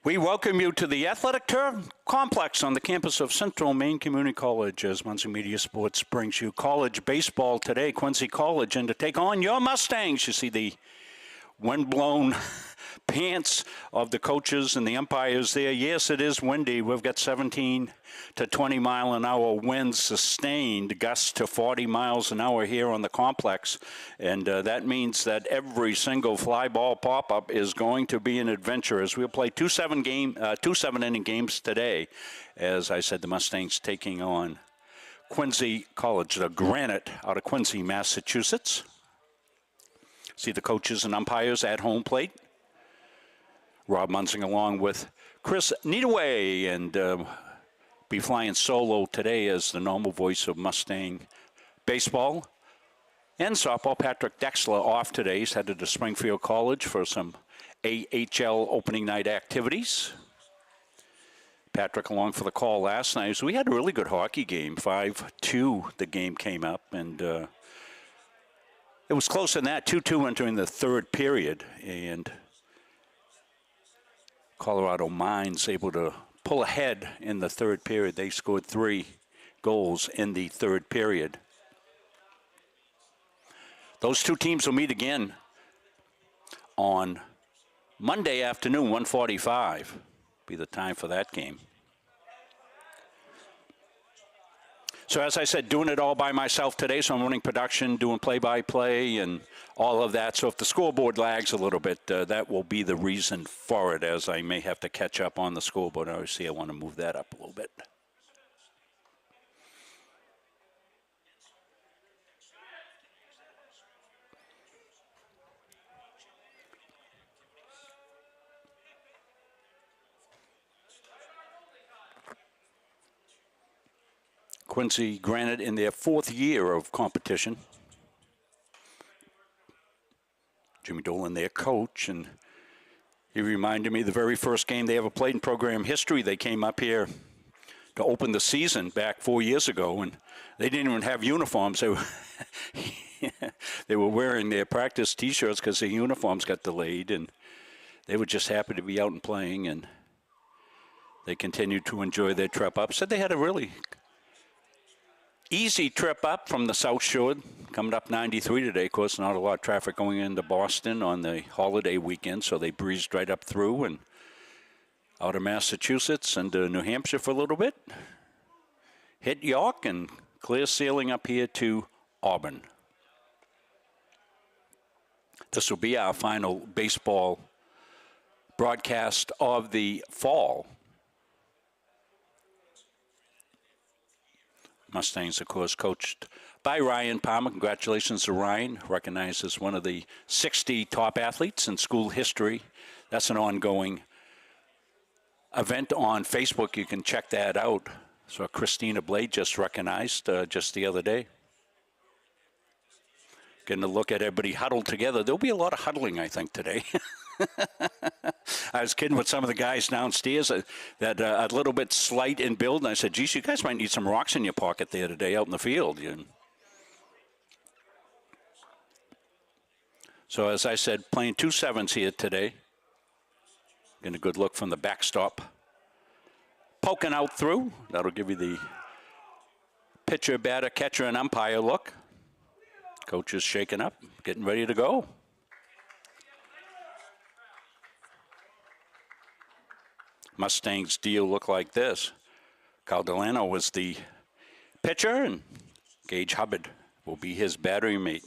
We welcome you to the athletic turf complex on the campus of Central Maine Community College as Muncie Media Sports brings you college baseball today. Quincy College, and to take on your Mustangs, you see the wind-blown pants of the coaches and the umpires there. Yes, it is windy. We've got 17 to 20 mile an hour winds sustained, gusts to 40 miles an hour here on the complex. And that means that every single fly ball pop-up is going to be an adventure as we'll play two seven-inning games today. As I said, the Mustangs taking on Quincy College, the Granite out of Quincy, Massachusetts. See the coaches and umpires at home plate. Rob Munsing along with Chris Needaway, and be flying solo today as the normal voice of Mustang baseball and softball. Patrick Dexler off today. He's headed to Springfield College for some AHL opening night activities. Patrick along for the call last night. So we had a really good hockey game. 5-2 the game came up, and it was closer than that, 2-2 entering the third period, and Colorado Mines able to pull ahead in the third period. They scored 3 goals in the third period. Those two teams will meet again on Monday afternoon, 1:45. Be the time for that game. So as I said, doing it all by myself today, so I'm running production, doing play-by-play and all of that. So if the scoreboard lags a little bit, that will be the reason for it, as I may have to catch up on the scoreboard. Obviously, I want to move that up a little bit. Quincy Granite in their 4th year of competition. Jimmy Dolan, their coach, and he reminded me the very first game they ever played in program history. They came up here to open the season back 4 years ago, and they didn't even have uniforms. They were wearing their practice T-shirts because their uniforms got delayed, and they were just happy to be out and playing, and they continued to enjoy their trip up. Said they had a really easy trip up from the South Shore, coming up 93 today. Of course, not a lot of traffic going into Boston on the holiday weekend, so they breezed right up through and out of Massachusetts and New Hampshire for a little bit. Hit York and clear sailing up here to Auburn. This will be our final baseball broadcast of the fall. Mustangs, of course, coached by Ryan Palmer. Congratulations to Ryan, recognized as one of the 60 top athletes in school history. That's an ongoing event on Facebook. You can check that out. So Christina Blade just recognized just the other day. Getting a look at everybody huddled together. There'll be a lot of huddling, I think, today. I was kidding with some of the guys downstairs that a little bit slight in build, and I said, geez, you guys might need some rocks in your pocket there today out in the field. So as I said, playing 2 sevens here today. Getting a good look from the backstop. Poking out through. That'll give you the pitcher, batter, catcher, and umpire look. Coach is shaking up, getting ready to go. Mustangs deal look like this. Cal Delano was the pitcher, and Gage Hubbard will be his battery mate.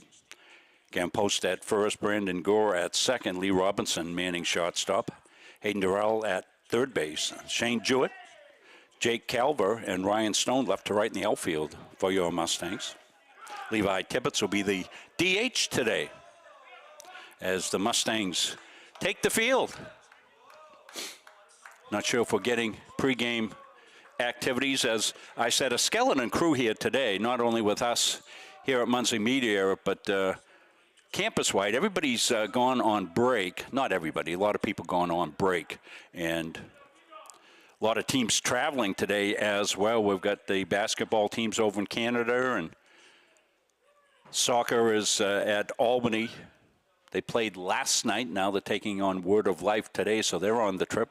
Gampost at first, Brandon Gore at second, Lee Robinson manning shortstop, Hayden Durrell at third base, Shane Jewett, Jake Calver, and Ryan Stone left to right in the outfield for your Mustangs. Levi Tibbetts will be the DH today as the Mustangs take the field. Not sure if we're getting pregame activities. As I said, a skeleton crew here today, not only with us here at Muncie Media, but campus-wide. Everybody's gone on break. Not everybody, a lot of people gone on break. And a lot of teams traveling today as well. We've got the basketball teams over in Canada, and soccer is at Albany. They played last night. Now they're taking on Word of Life today, so they're on the trip.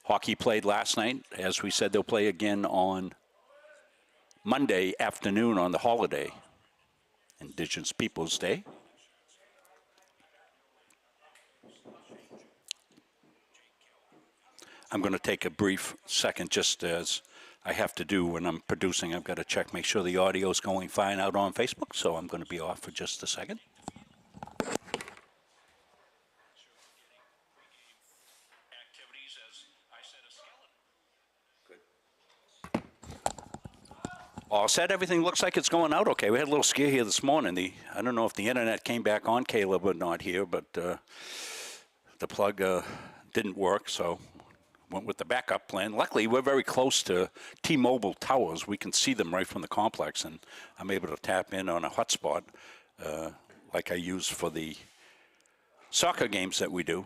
Hockey played last night. As we said, they'll play again on Monday afternoon on the holiday, Indigenous Peoples Day. I'm going to take a brief second, just as I have to do when I'm producing. I've got to check, make sure the audio is going fine out on Facebook, so I'm going to be off for just a second. All set. Everything looks like it's going out okay. We had a little scare here this morning. I don't know if the internet came back on, Caleb, or not here, but the plug didn't work, so went with the backup plan. Luckily, we're very close to T-Mobile towers. We can see them right from the complex, and I'm able to tap in on a hotspot like I use for the soccer games that we do.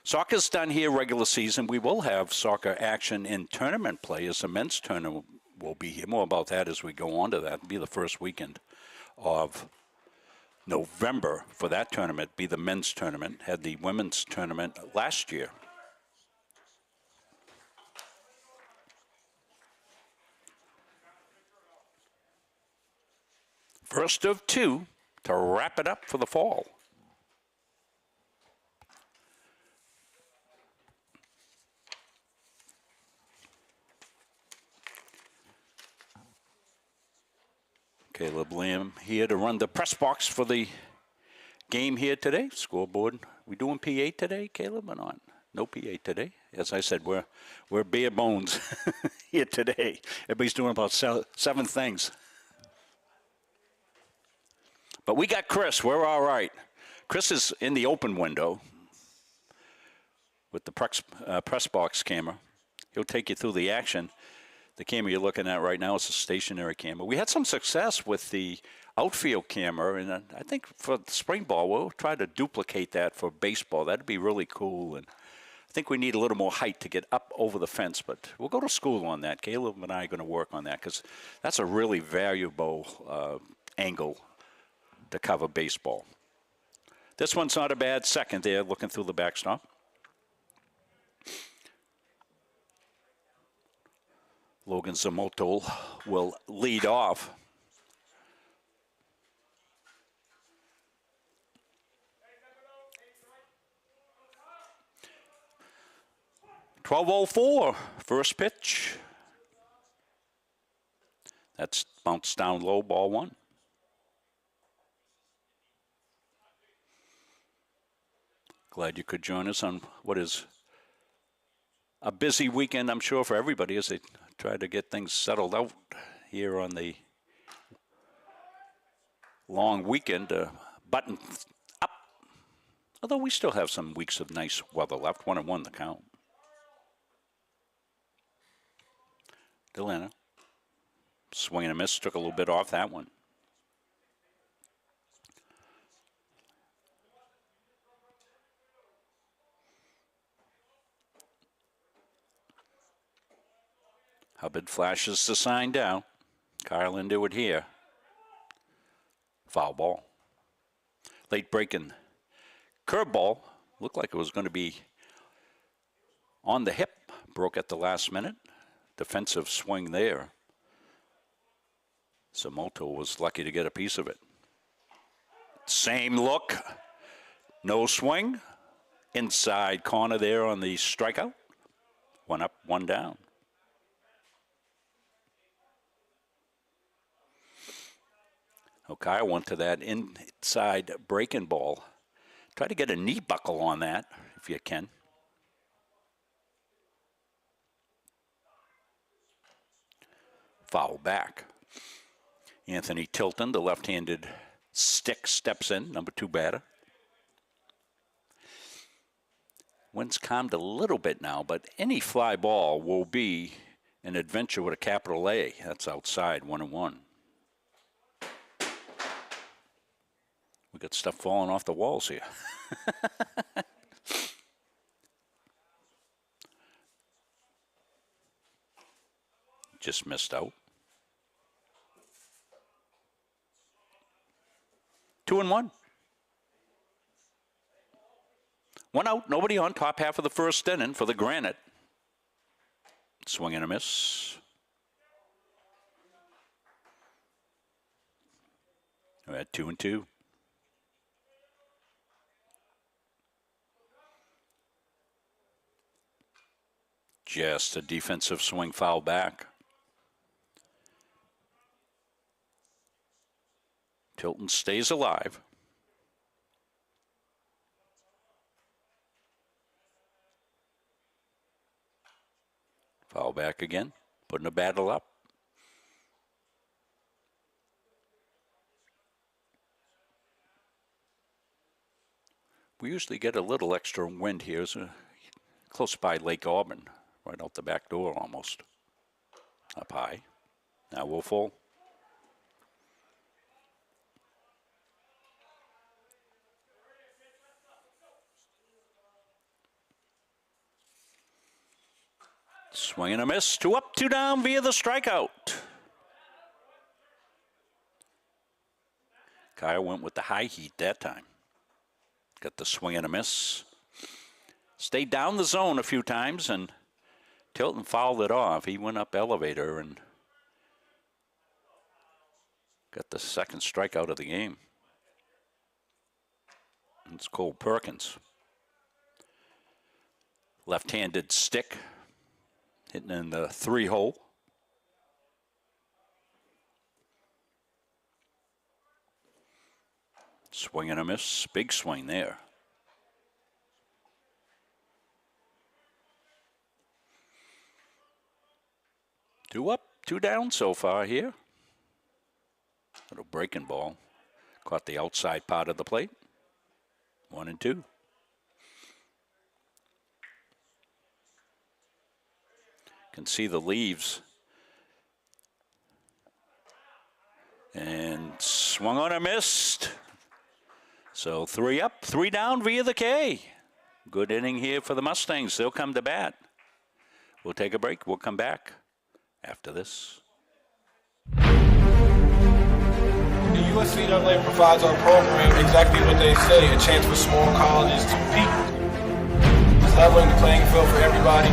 Soccer's done here regular season. We will have soccer action in tournament play as the men's tournament will be here. More about that as we go on to that. It'll be the first weekend of November for that tournament, be the men's tournament. Had the women's tournament last year. First of two to wrap it up for the fall. Caleb Lamb here to run the press box for the game here today. Scoreboard. We doing P8 today, Caleb, or not? No P8 today. As I said, we're bare bones here today. Everybody's doing about 7 things. But we got Chris. We're all right. Chris is in the open window with the press box camera. He'll take you through the action. The camera you're looking at right now is a stationary camera. We had some success with the outfield camera, and I think for the spring ball, we'll try to duplicate that for baseball. That'd be really cool, and I think we need a little more height to get up over the fence, but we'll go to school on that. Caleb and I are going to work on that because that's a really valuable angle to cover baseball. This one's not a bad second there, looking through the backstop. Logan Zamoto will lead off. .12:04, first pitch. That's bounced down low, ball 1. Glad you could join us on what is a busy weekend, I'm sure, for everybody as they try to get things settled out here on the long weekend. Button up. Although we still have some weeks of nice weather left. 1-1 the count. Delana. Swing and a miss. Took a little bit off that one. Hubbard flashes the sign down. Kyle into it here. Foul ball. Late breaking curveball. Looked like it was going to be on the hip. Broke at the last minute. Defensive swing there. Zamoto was lucky to get a piece of it. Same look. No swing. Inside corner there on the strikeout. 1 up, 1 down. Kyle went to that inside breaking ball. Try to get a knee buckle on that if you can. Foul back. Anthony Tilton, the left-handed stick, steps in, number 2 batter. Wind's calmed a little bit now, but any fly ball will be an adventure with a capital A. That's outside, 1-1. We got stuff falling off the walls here. Just missed out. 2-1. 1 out, nobody on, top half of the first inning for the Granite. Swing and a miss. We're at 2-2. Just a defensive swing foul back. Tilton stays alive. Foul back again, putting a battle up. We usually get a little extra wind here. It's close by Lake Auburn, right out the back door almost. Up high. Now we'll full. Swing and a miss. 2 up, 2 down via the strikeout. Kyle went with the high heat that time. Got the swing and a miss. Stayed down the zone a few times, and Tilton fouled it off. He went up elevator and got the second strikeout of the game. It's Cole Perkins. Left-handed stick. Hitting in the 3-hole. Swing and a miss. Big swing there. Two up, 2 down so far here. Little breaking ball. Caught the outside part of the plate. 1-2. Can see the leaves. And swung on and missed. So 3 up, 3 down via the K. Good inning here for the Mustangs. They'll come to bat. We'll take a break. We'll come back after this. The USCAA provides our program exactly what they say, a chance for small colleges to compete. It's leveling the playing field for everybody.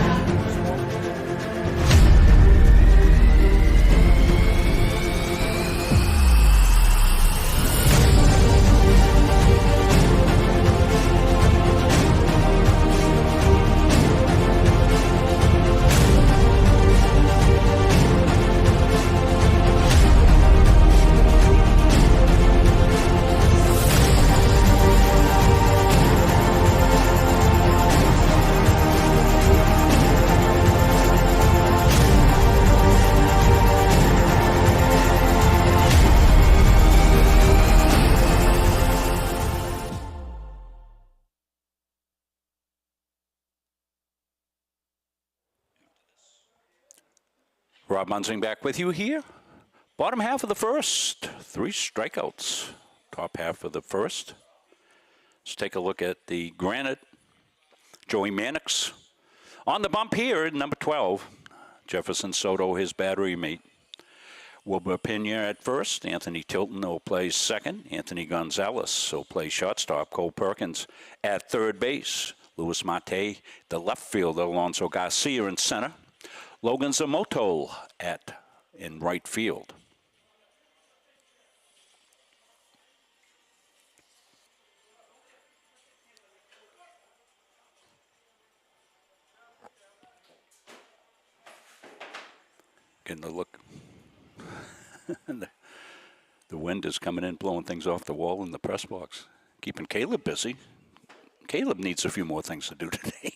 Rob Munsing back with you here. Bottom half of the first. 3 strikeouts. Top half of the first. Let's take a look at the Granite. Joey Mannix on the bump here, number 12. Jefferson Soto, his battery mate. Wilbur Pena at first. Anthony Tilton will play second. Anthony Gonzalez will play shortstop. Cole Perkins at third base. Luis Mate, the left fielder. Alonso Garcia in center. Logan Zamoto in right field. Getting a look. The wind is coming in, blowing things off the wall in the press box. Keeping Caleb busy. Caleb needs a few more things to do today.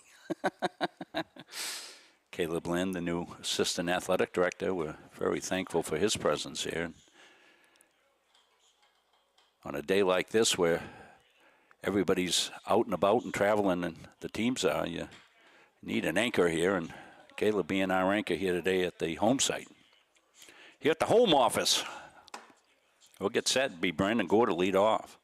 Caleb Lynn, the new assistant athletic director, we're very thankful for his presence here. On a day like this where everybody's out and about and traveling and the teams are, you need an anchor here, and Caleb being our anchor here today at the home site. Here at the home office. We'll get set and be Brandon Gore to lead off.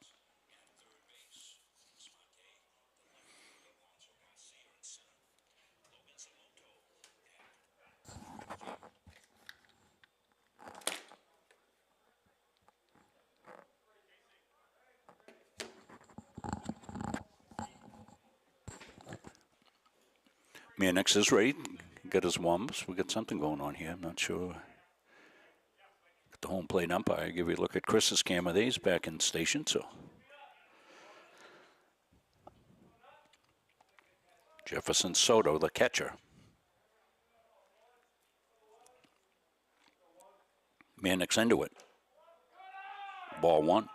Mannix is ready. get his warm-ups. We got something going on here. I'm not sure. Got the home plate umpire. Give you a look at Chris's camera. He's back in station, so. Jefferson Soto, the catcher. Mannix into it. Ball one.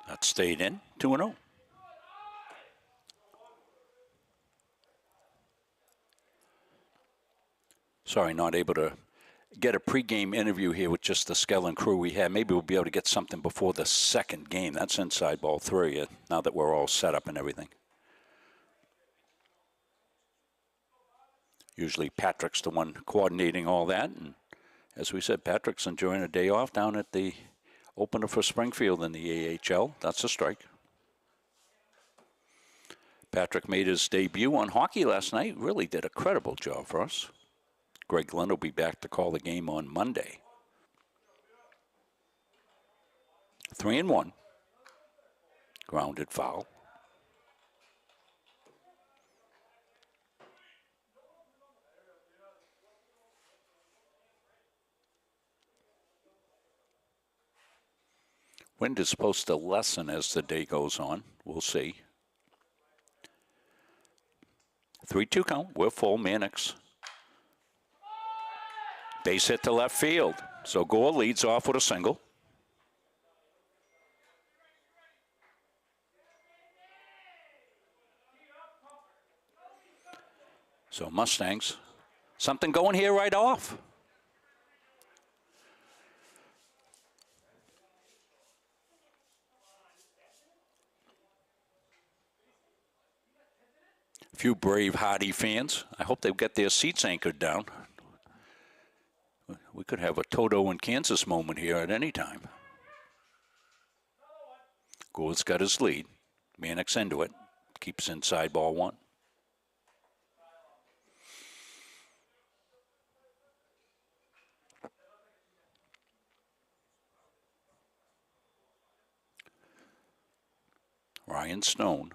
That stayed in, 2-0. Sorry, not able to get a pregame interview here with just the Skellen crew we had. Maybe we'll be able to get something before the second game. That's inside ball 3, now that we're all set up and everything. Usually Patrick's the one coordinating all that. And as we said, Patrick's enjoying a day off down at the opener for Springfield in the AHL. That's a strike. Patrick made his debut on hockey last night. Really did a credible job for us. Greg Glenn will be back to call the game on Monday. 3-1. Grounded foul. Wind is supposed to lessen as the day goes on. We'll see. 3-2 count. We're full. Mannix. Base hit to left field. So Gore leads off with a single. So Mustangs, something going here right off. A few brave Hardy fans. I hope they've got their seats anchored down. We could have a Toto in Kansas moment here at any time. Gould's got his lead. Mannix into it. Keeps inside ball 1. Ryan Stone.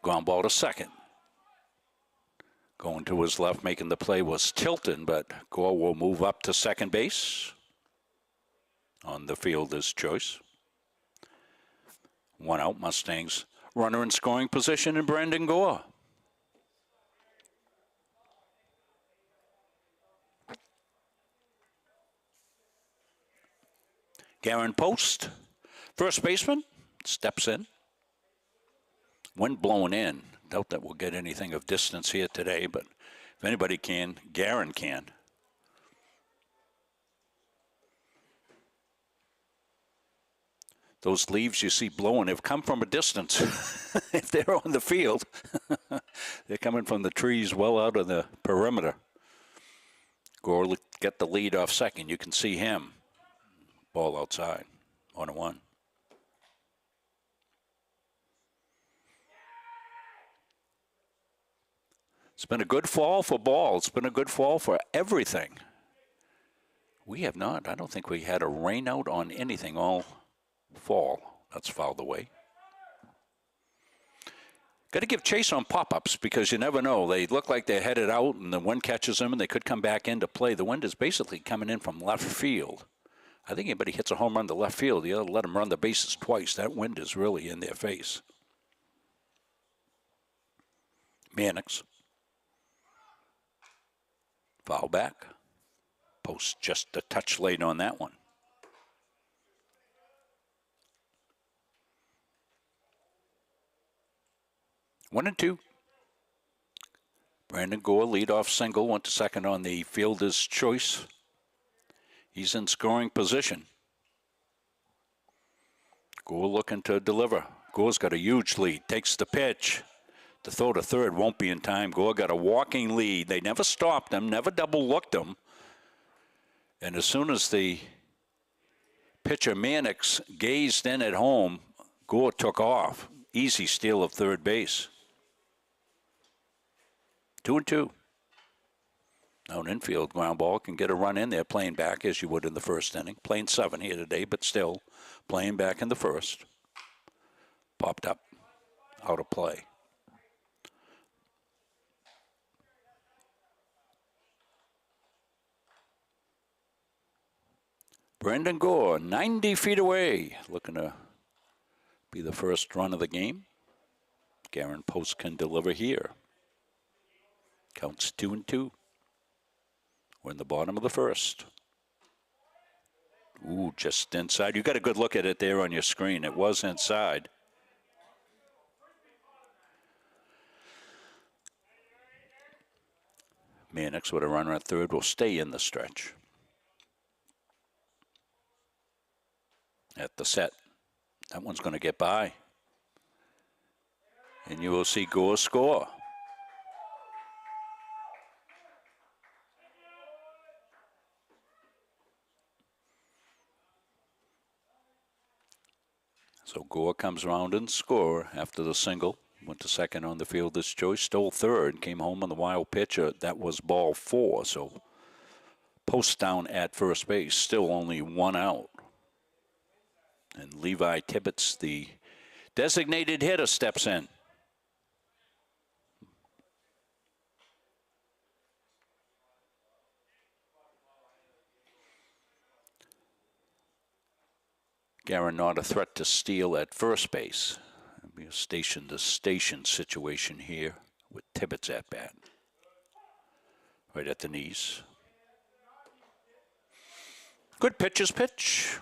Ground ball to second. Going to his left, making the play was Tilton, but Gore will move up to second base on the fielder's choice. 1 out, Mustangs. Runner in scoring position in Brandon Gore. Garen Post, first baseman, steps in. Wind blowing in. Doubt that we'll get anything of distance here today, but if anybody can, Garen can. Those leaves you see blowing have come from a distance. If they're on the field, they're coming from the trees well out of the perimeter. Gore get the lead off second. You can see him. Ball outside, 1-1. It's been a good fall for ball. It's been a good fall for everything. We have not. I don't think we had a rain out on anything all fall. That's fouled away. Got to give chase on pop-ups because you never know. They look like they're headed out and the wind catches them and they could come back into play. The wind is basically coming in from left field. I think anybody hits a home run to left field, you ought to let them run the bases twice. That wind is really in their face. Mannix. Foul back. Post just a touch late on that one. One and two. Brandon Gore, leadoff single, went to second on the fielder's choice. He's in scoring position. Gore looking to deliver. Gore's got a huge lead. Takes the pitch. The throw to third won't be in time. Gore got a walking lead. They never stopped him, never double looked him. And as soon as the pitcher Mannix gazed in at home, Gore took off. Easy steal of third base. 2-2. Now an infield ground ball can get a run in there, playing back as you would in the first inning. Playing 7 here today, but still playing back in the first. Popped up, out of play. Brandon Gore, 90 feet away, looking to be the first run of the game. Garen Post can deliver here. Counts 2-2. We're in the bottom of the first. Ooh, just inside. You got a good look at it there on your screen. It was inside. Mannix with a runner at third will stay in the stretch. At the set. That one's going to get by. And you will see Gore score. So Gore comes around and score after the single. Went to second on the fielder's choice. Stole third. Came home on the wild pitch. That was ball 4. So Post down at first base. Still only 1 out. And Levi Tibbetts, the designated hitter, steps in. Garen not a threat to steal at first base. It'll be a station-to-station situation here with Tibbetts at bat. Right at the knees. Good pitcher's pitch.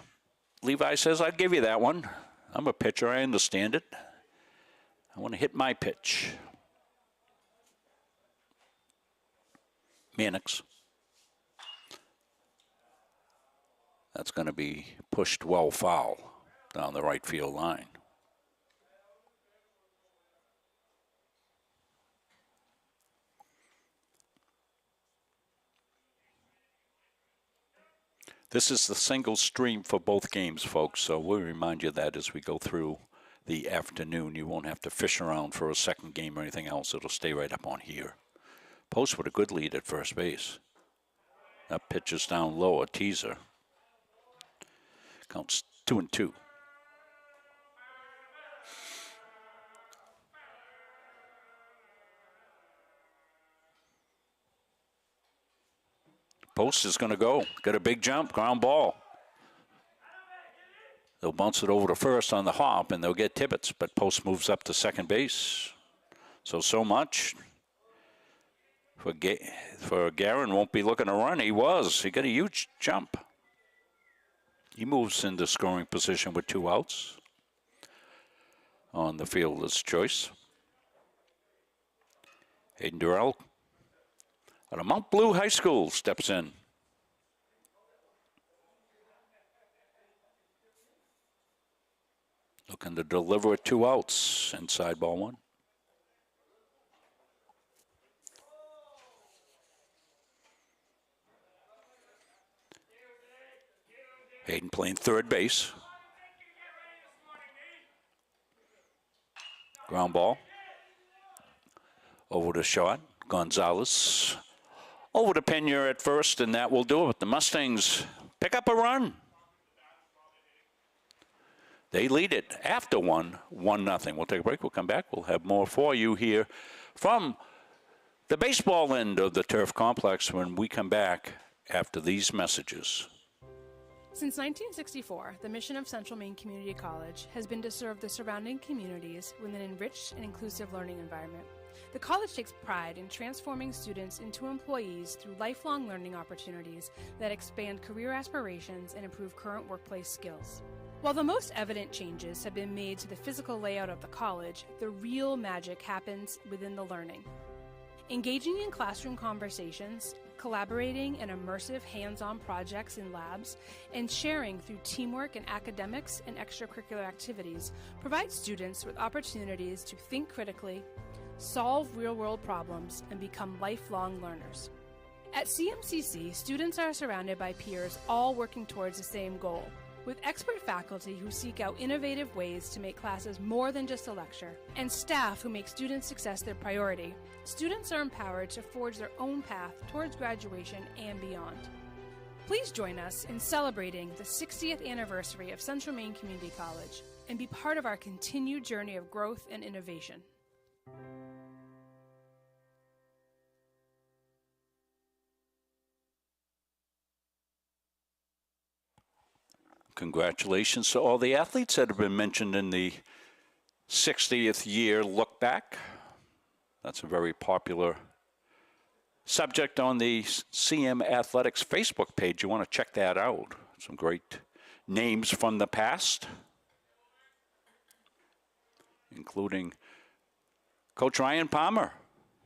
Levi says, I'll give you that one. I'm a pitcher. I understand it. I want to hit my pitch. Mannix. That's going to be pushed well foul down the right field line. This is the single stream for both games, folks, so we'll remind you that as we go through the afternoon. You won't have to fish around for a second game or anything else. It'll stay right up on here. Post with a good lead at first base. That pitch is down low, a teaser. Counts 2-2. Post is going to go. Got a big jump, ground ball. They'll bounce it over to first on the hop, and they'll get Tibbetts, but Post moves up to second base. So much for Garen. Won't be looking to run. He was. He got a huge jump. He moves into scoring position with 2 outs on the fielder's choice. Hayden Durrell out of Mount Blue High School steps in. Looking to deliver 2 outs, inside ball 1. Hayden playing third base. Ground ball. Over to short. Gonzalez. Over to Pena at first, and that will do it. The Mustangs pick up a run. They lead it after 1-0. We'll take a break. We'll come back. We'll have more for you here from the baseball end of the Turf Complex when we come back after these messages. Since 1964, the mission of Central Maine Community College has been to serve the surrounding communities with an enriched and inclusive learning environment. The college takes pride in transforming students into employees through lifelong learning opportunities that expand career aspirations and improve current workplace skills. While the most evident changes have been made to the physical layout of the college, the real magic happens within the learning. Engaging in classroom conversations, collaborating in immersive hands-on projects in labs, and sharing through teamwork in academics and extracurricular activities provides students with opportunities to think critically, solve real-world problems, and become lifelong learners. At CMCC, students are surrounded by peers all working towards the same goal: With expert faculty who seek out innovative ways to make classes more than just a lecture, and staff who make student success their priority, students are empowered to forge their own path towards graduation and beyond. Please join us in celebrating the 60th anniversary of Central Maine Community College and be part of our continued journey of growth and innovation. Congratulations to all the athletes that have been mentioned in the 60th year look back. That's a very popular subject on the CM Athletics Facebook page. You want to check that out. Some great names from the past, including Coach Ryan Palmer,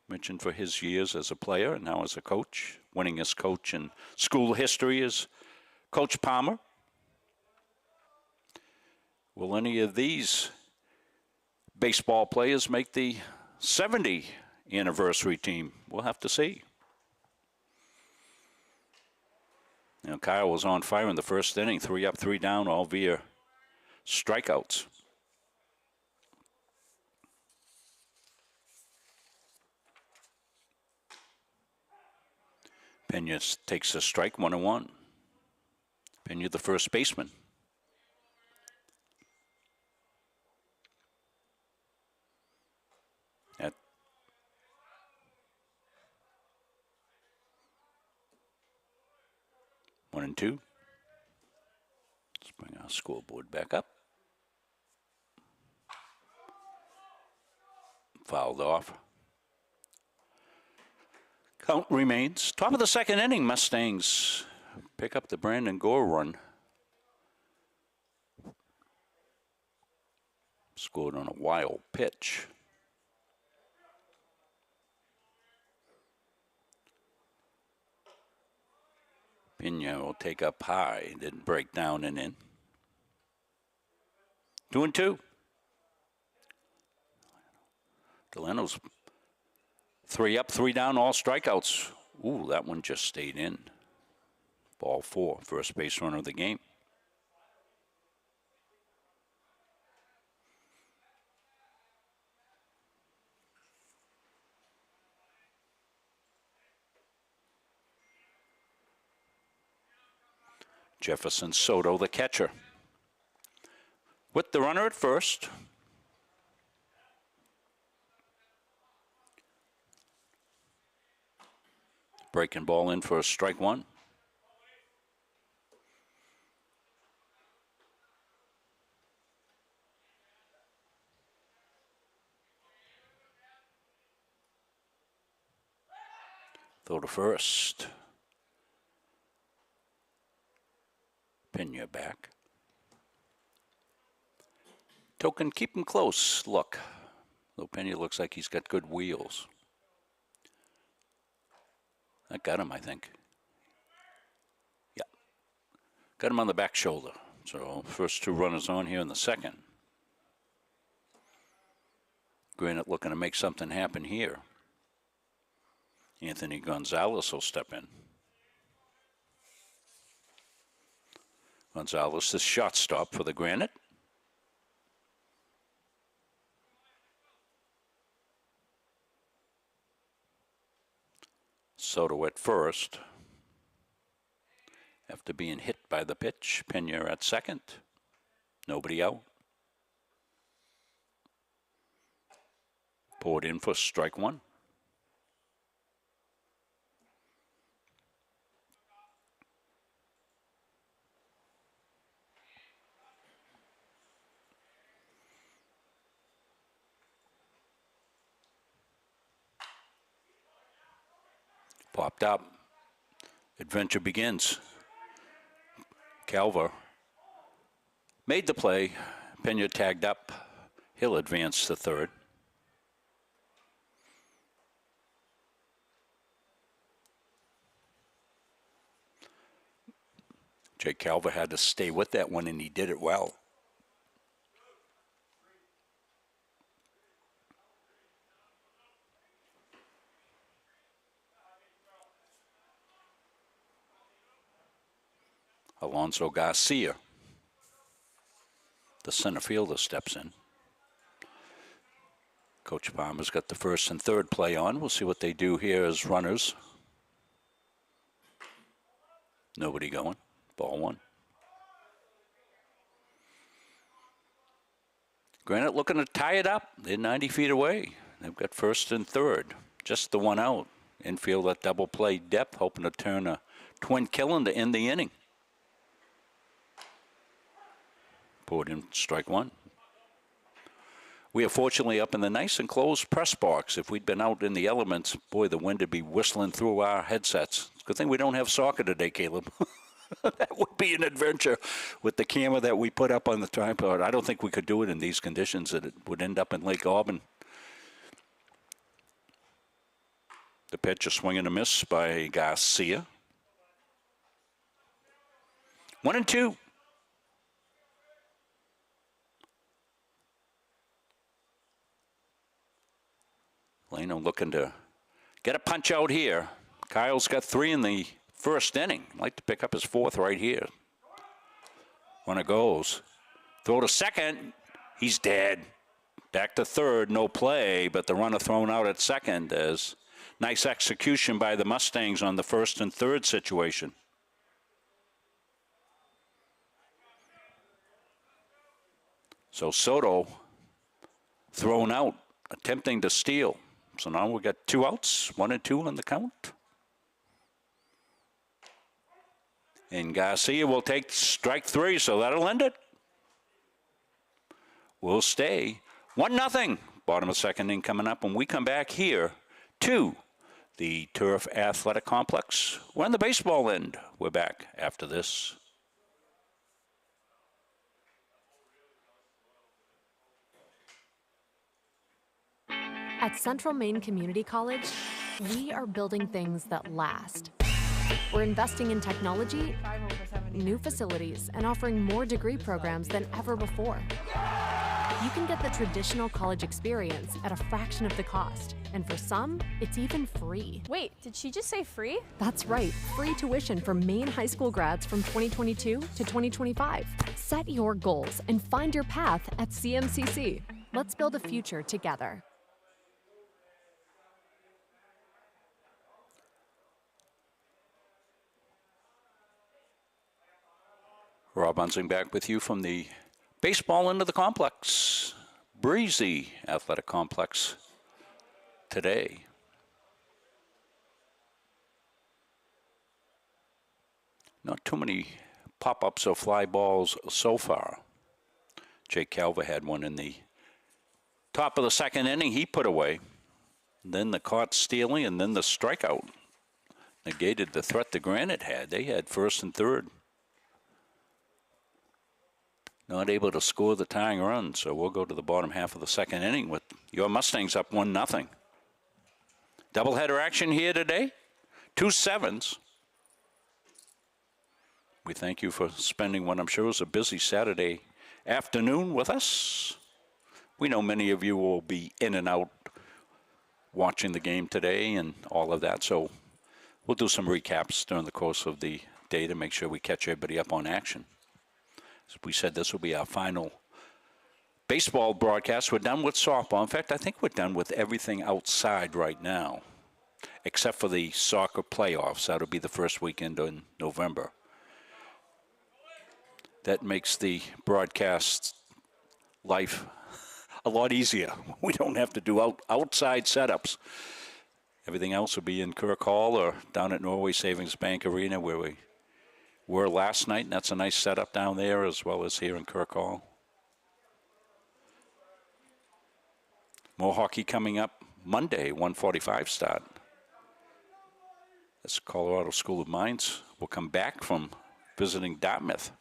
mentioned for his years as a player and now as a coach. Winningest coach in school history is Coach Palmer. Will any of these baseball players make the 70 anniversary team? We'll have to see. You know, Kyle was on fire in the first inning, 3 up, 3 down, all via strikeouts. Pena takes a strike, 1-1. Pena, the first baseman. At 1-2. Let's bring our scoreboard back up. Fouled off. Count remains. Top of the second inning, Mustangs pick up the Brandon Gore run. Scored on a wild pitch. Pena will take up high. Didn't break down and in. 2-2. Delano's 3 up, 3 down, all strikeouts. Ooh, that one just stayed in. Ball 4, first base runner of the game. Jefferson Soto, the catcher. With the runner at first. Breaking ball in for a strike 1. Throw to first. Pena back. Token, keep him close. Look. Though Pena looks like he's got good wheels. That got him, I think. Yeah. Got him on the back shoulder. So first 2 runners on here in the second. Granite looking to make something happen here. Anthony Gonzalez will step in. Gonzalez, the shortstop for the Granite. Soto at first. After being hit by the pitch, Pena at second. Nobody out. Poured in for strike 1. Popped up. Adventure begins. Calver made the play. Pena tagged up. He'll advance to third. Jake Calver had to stay with that one, and he did it well. Alonso Garcia the center fielder steps in. Coach Palmer's got the first and third play on. We'll see what they do here as runners. Nobody going. Ball one. Granite looking to tie it up. They're 90 feet away. They've got first and third. Just the one out. Infield at double play depth, hoping to turn a twin killing to end the inning. Poured in strike one. We are fortunately up in the nice and closed press box. If we'd been out in the elements, boy, the wind would be whistling through our headsets. It's a good thing we don't have soccer today, Caleb. That would be an adventure with the camera that we put up on the tripod. I don't think we could do it in these conditions. That it would end up in Lake Auburn. The pitch, a swing and a miss by Garcia. 1-2. Leno looking to get a punch out here. Kyle's got 3 in the first inning. Like to pick up his 4th right here. Runner goes. Throw to second. He's dead. Back to third. No play, but the runner thrown out at second as nice execution by the Mustangs on the first and third situation. So Soto thrown out, attempting to steal. So now we got 2 outs, 1-2 on the count. And Garcia will take strike 3, so that'll end it. We'll stay 1-0. Bottom of second inning coming up when we come back here to the Turf Athletic Complex. We're on the baseball end. We're back after this. At Central Maine Community College, we are building things that last. We're investing in technology, new facilities, and offering more degree programs than ever before. You can get the traditional college experience at a fraction of the cost. And for some, it's even free. Wait, did she just say free? That's right, free tuition for Maine high school grads from 2022 to 2025. Set your goals and find your path at CMCC. Let's build a future together. Rob Unsing back with you from the baseball end of the complex. Breezy Athletic Complex today. Not too many pop-ups or fly balls so far. Jake Calver had one in the top of the second inning. He put away. Then the caught stealing and then the strikeout negated the threat the Granite had. They had first and third. Not able to score the tying run, so we'll go to the bottom half of the second inning with your Mustangs up 1-0. Doubleheader action here today. 2 7s. We thank you for spending what I'm sure is a busy Saturday afternoon with us. We know many of you will be in and out watching the game today and all of that, so we'll do some recaps during the course of the day to make sure we catch everybody up on action. As we said, this will be our final baseball broadcast. We're done with softball. In fact, I think we're done with everything outside right now, except for the soccer playoffs. That'll be the first weekend in November. That makes the broadcast life a lot easier. We don't have to do outside setups. Everything else will be in Kirk Hall or down at Norway Savings Bank Arena where we were last night, and that's a nice setup down there as well as here in Kirk Hall. More hockey coming up Monday, 1:45 start. This Colorado School of Mines will come back from visiting Dartmouth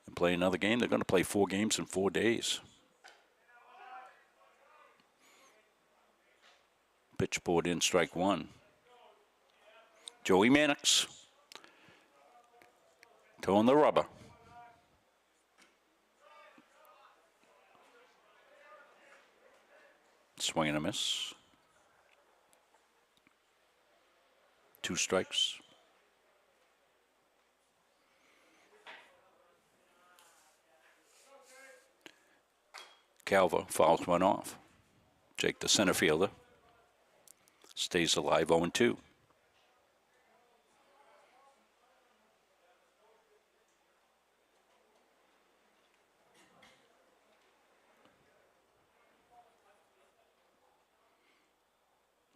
and play another game. They're going to play 4 games in 4 days. Pitch poured in, strike 1. Joey Mannix. Toe on the rubber. Swing and a miss. 2 strikes. Calver fouls one off. Jake, the center fielder, stays alive 0-2.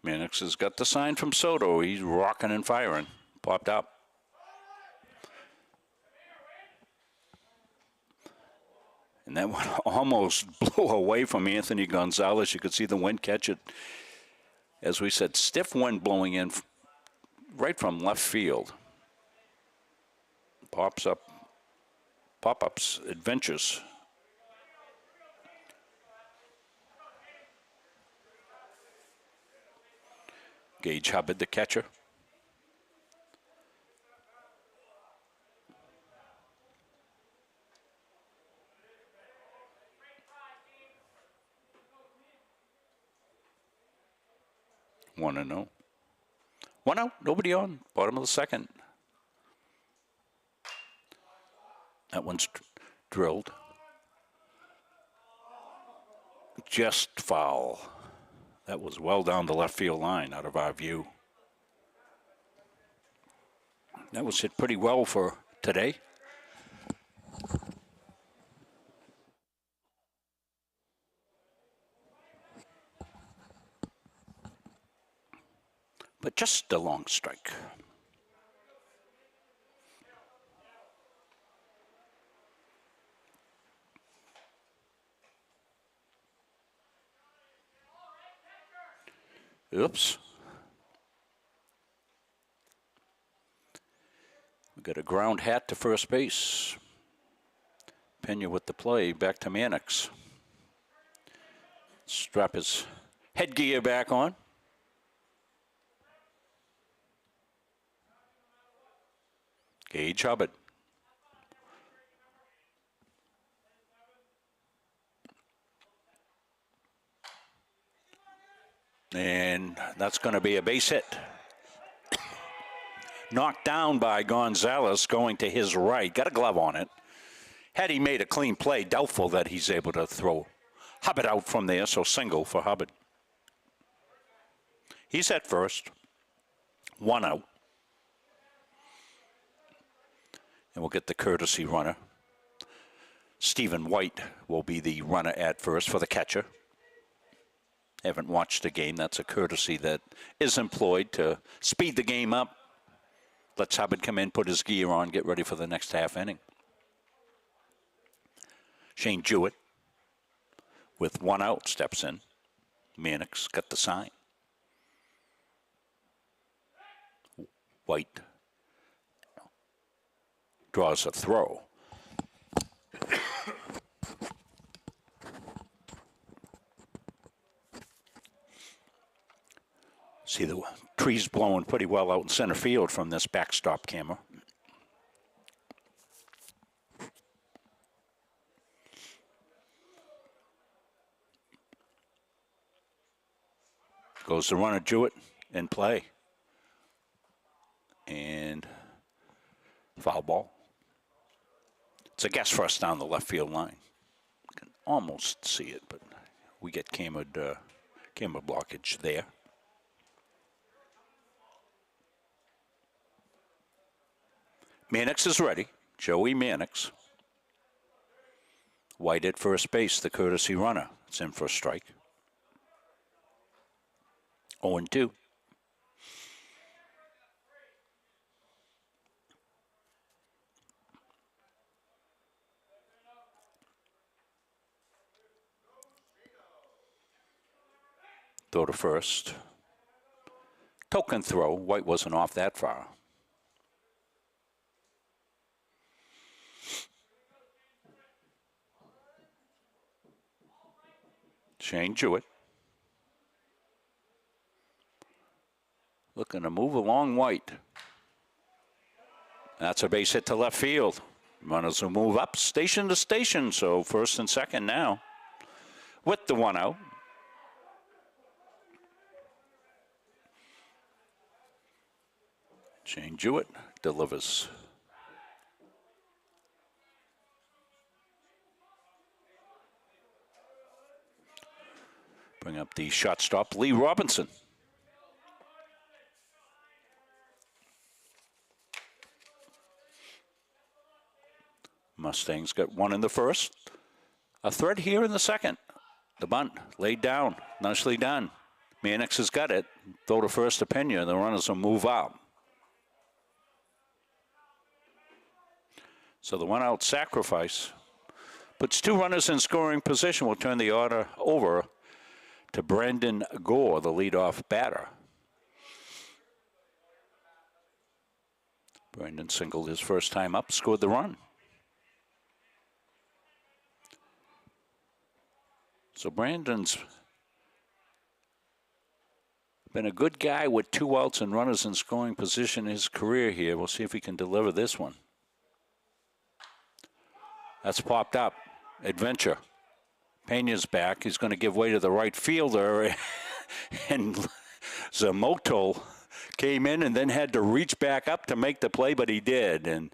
Mannix has got the sign from Soto. He's rocking and firing. Popped up. And that one almost blew away from Anthony Gonzalez. You could see the wind catch it. As we said, stiff wind blowing in right from left field. Pop-ups, adventures. Gage Hubbard, the catcher. One and no. 1 out, nobody on. Bottom of the second. That one's drilled. Just foul. That was well down the left field line out of our view. That was hit pretty well for today. But just a long strike. Oops. We got a ground hat to first base. Pena with the play, back to Mannix. Strap his headgear back on. Gage Hubbard. And that's going to be a base hit. Knocked down by Gonzalez, going to his right. Got a glove on it. Had he made a clean play, doubtful that he's able to throw Hubbard out from there, so single for Hubbard. He's at first. 1 out. And we'll get the courtesy runner. Stephen White will be the runner at first for the catcher. Haven't watched the game. That's a courtesy that is employed to speed the game up. Lets Hubbard come in, put his gear on, get ready for the next half inning. Shane Jewett, with 1 out, steps in. Mannix got the sign. White draws a throw. See the trees blowing pretty well out in center field from this backstop camera. Goes the runner, Jewett, in play. And foul ball. It's a guess for us down the left field line. Can almost see it, but we get camera blockage there. Mannix is ready. Joey Mannix. White at first base, the courtesy runner. It's in for a strike. 0-2. Throw to first. Token throw. White wasn't off that far. Shane Jewett. Looking to move along White. That's a base hit to left field. Runners will move up station to station, so first and second now. With the 1 out. Shane Jewett delivers. Bring up the shortstop, Lee Robinson. Mustangs got one in the first. A threat here in the second. The bunt laid down, nicely done. Mannix has got it. Throw to first to Pena. The runners will move up. So the one-out sacrifice puts two runners in scoring position. Will turn the order over to Brandon Gore, the leadoff batter. Brandon singled his first time up, scored the run. So Brandon's been a good guy with two outs and runners in scoring position in his career here. We'll see if he can deliver this one. That's popped up. Adventure. Pena's back. He's going to give way to the right fielder. And Zamoto came in and then had to reach back up to make the play, but he did. And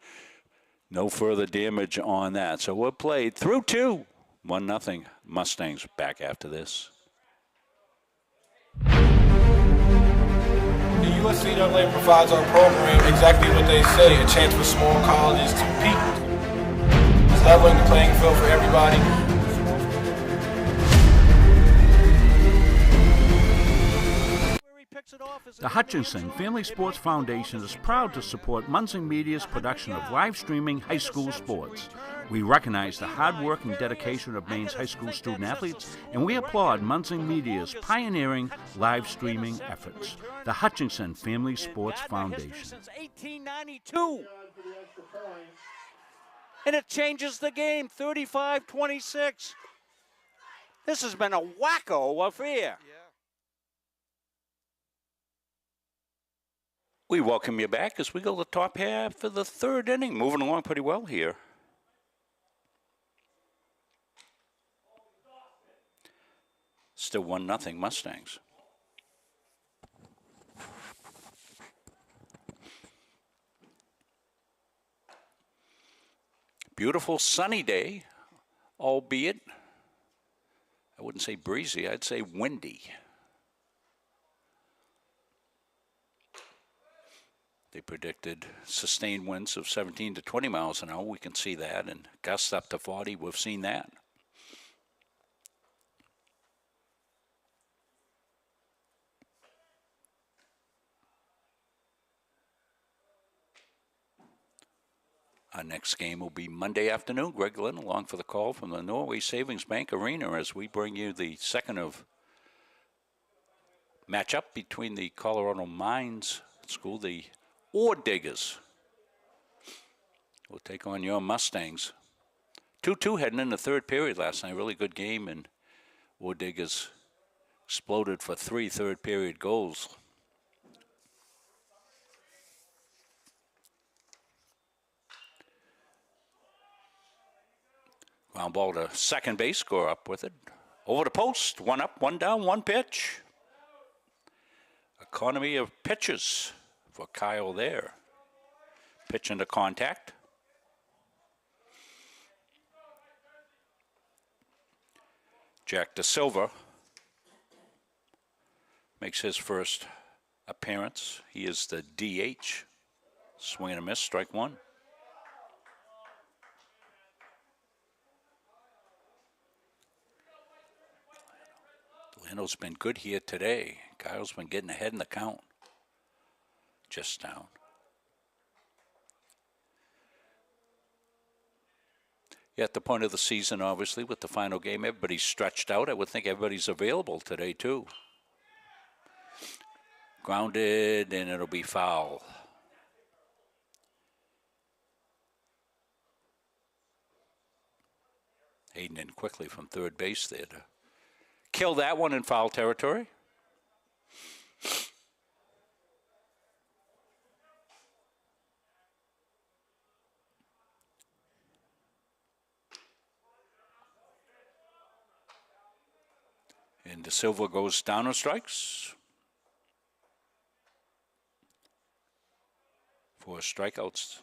no further damage on that. So we're played through two. 1-0. Mustangs back after this. The USCAA provides our program exactly what they say, a chance for small colleges to peak. It's leveling the playing field for everybody. The Hutchinson Family Sports Foundation is proud to support Munson Media's production of live streaming high school sports. We recognize the hard work and dedication of Maine's high school student athletes, and we applaud Munson Media's pioneering live streaming efforts. The Hutchinson Family Sports Foundation. Since 1892. And it changes the game, 35-26. This has been a wacko affair. We welcome you back as we go to the top half of the third inning. Moving along pretty well here. Still 1-0 Mustangs. Beautiful sunny day, albeit, I wouldn't say breezy, I'd say windy. They predicted sustained winds of 17 to 20 miles an hour. We can see that, and gusts up to 40. We've seen that. Our next game will be Monday afternoon. Greg Lynn along for the call from the Norway Savings Bank Arena as we bring you the second of matchup between the Colorado Mines School, the Ore Diggers will take on your Mustangs. 2-2 heading in the third period last night. Really good game, and Ore Diggers exploded for 3 third period goals. Ground ball to second base, score up with it. Over the post, 1 up, 1 down, 1 pitch. Economy of pitches for Kyle there. Pitch into contact. Jack Da Silva makes his first appearance. He is the DH. Swing and a miss, strike one. Delano's been good here today. Kyle's been getting ahead in the count. Just down. Yeah, at the point of the season, obviously, with the final game, everybody's stretched out. I would think everybody's available today, too. Grounded, and it'll be foul. Hayden in quickly from third base there to kill that one in foul territory. And Da Silva goes down on strikes. 4 strikeouts.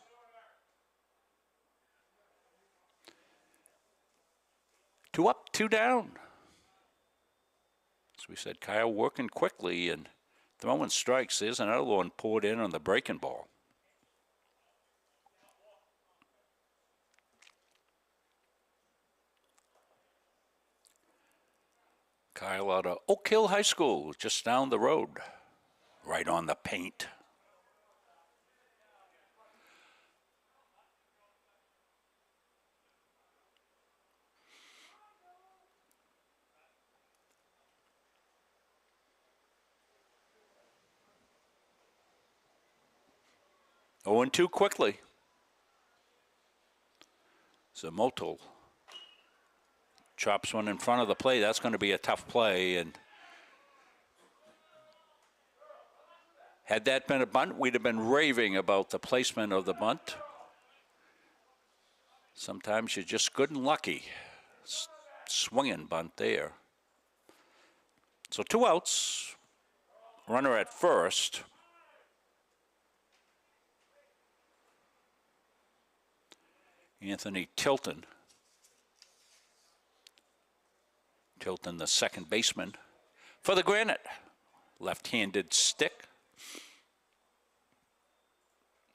Two up, 2 down. As we said, Kyle working quickly and throwing strikes. There's another one poured in on the breaking ball. Kyle out of Oak Hill High School, just down the road, right on the paint. Oh, and 2 quickly. Zamotel chops one in front of the play. That's going to be a tough play. And had that been a bunt, we'd have been raving about the placement of the bunt. Sometimes you're just good and lucky. Swinging bunt there. So 2 outs. Runner at first. Anthony Tilton. Tilton, the second baseman for the Granite. Left-handed stick.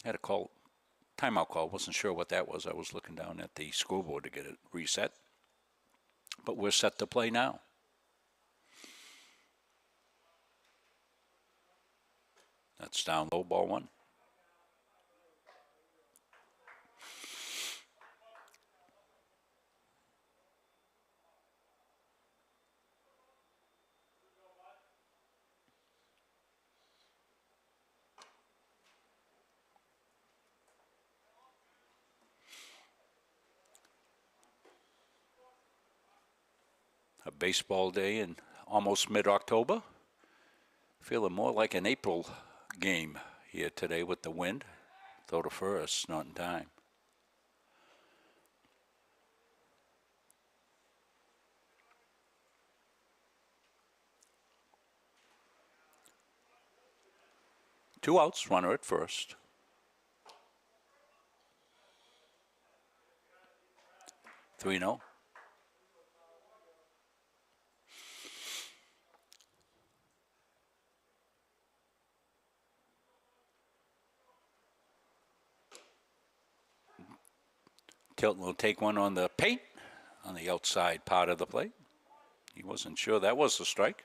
Had a call, timeout call. Wasn't sure what that was. I was looking down at the scoreboard to get it reset. But we're set to play now. That's down low, ball 1. A baseball day in almost mid-October. Feeling more like an April game here today with the wind. Throw to first, not in time. Two outs, runner at first. Three, no. Tilton will take one on the paint on the outside part of the plate. He wasn't sure that was a strike.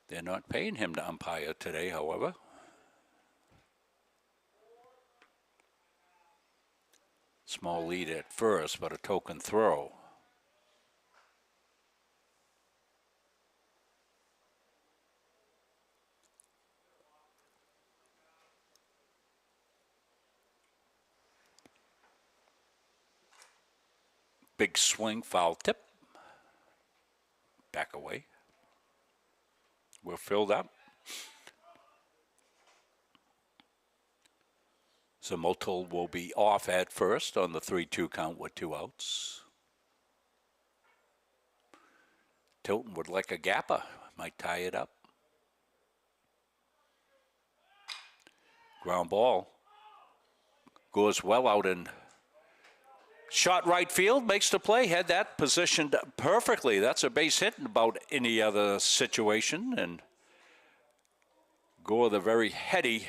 They're not paying him to umpire today, however. Small lead at first, but a token throw. Big swing, foul tip. Back away. We're filled up. Zamotel will be off at first on the 3-2 count with 2 outs. Tilton would like a gapper. Might tie it up. Ground ball. Goes well out in shot right field, makes the play, had that positioned perfectly. That's a base hit in about any other situation. And Gore, the very heady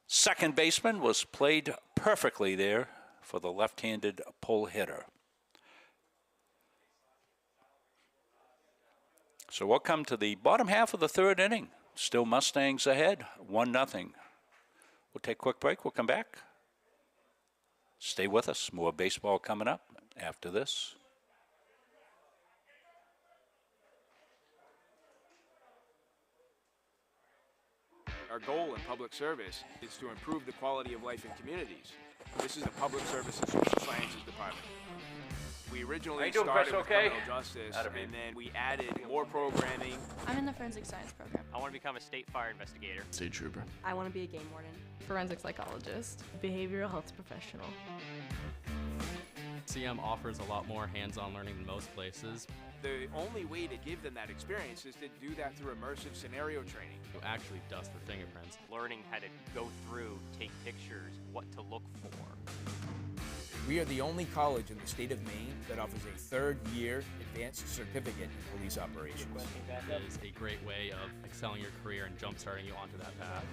second baseman, was played perfectly there for the left-handed pull hitter. So we'll come to the bottom half of the third inning. Still Mustangs ahead, 1-0. We'll take a quick break. We'll come back. Stay with us. More baseball coming up after this. Our goal in public service is to improve the quality of life in communities. This is the Public Service and Social Sciences Department. We originally started with criminal justice, and then we added more programming. I'm in the forensic science program. I want to become a state fire investigator. State trooper. I want to be a game warden. Forensic psychologist. Behavioral health professional. CM offers a lot more hands-on learning than most places. The only way to give them that experience is to do that through immersive scenario training. To actually dust their fingerprints. Learning how to go through, take pictures, what to look for. We are the only college in the state of Maine that offers a third-year advanced certificate in police operations. It is a great way of excelling your career and jump-starting you onto that path.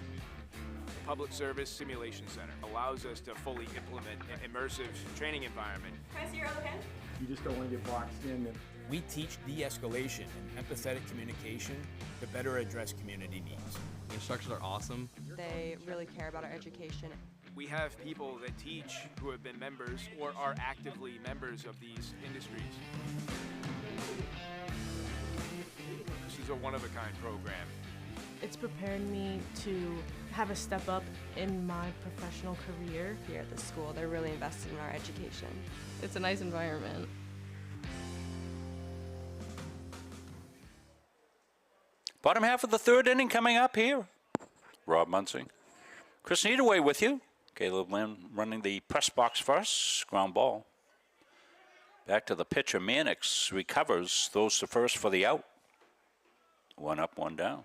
The Public Service Simulation Center allows us to fully implement an immersive training environment. Can I see your other pen? You just don't want to get boxed in. We teach de-escalation and empathetic communication to better address community needs. The instructors are awesome. They really care about our education. We have people that teach who have been members or are actively members of these industries. This is a one-of-a-kind program. It's prepared me to have a step up in my professional career. Here at the school, they're really invested in our education. It's a nice environment. Bottom half of the third inning coming up here. Rob Munsing. Chris Needaway with you. Caleb Lynn running the press box first. Ground ball. Back to the pitcher. Mannix recovers. Throws to first for the out. One up, one down.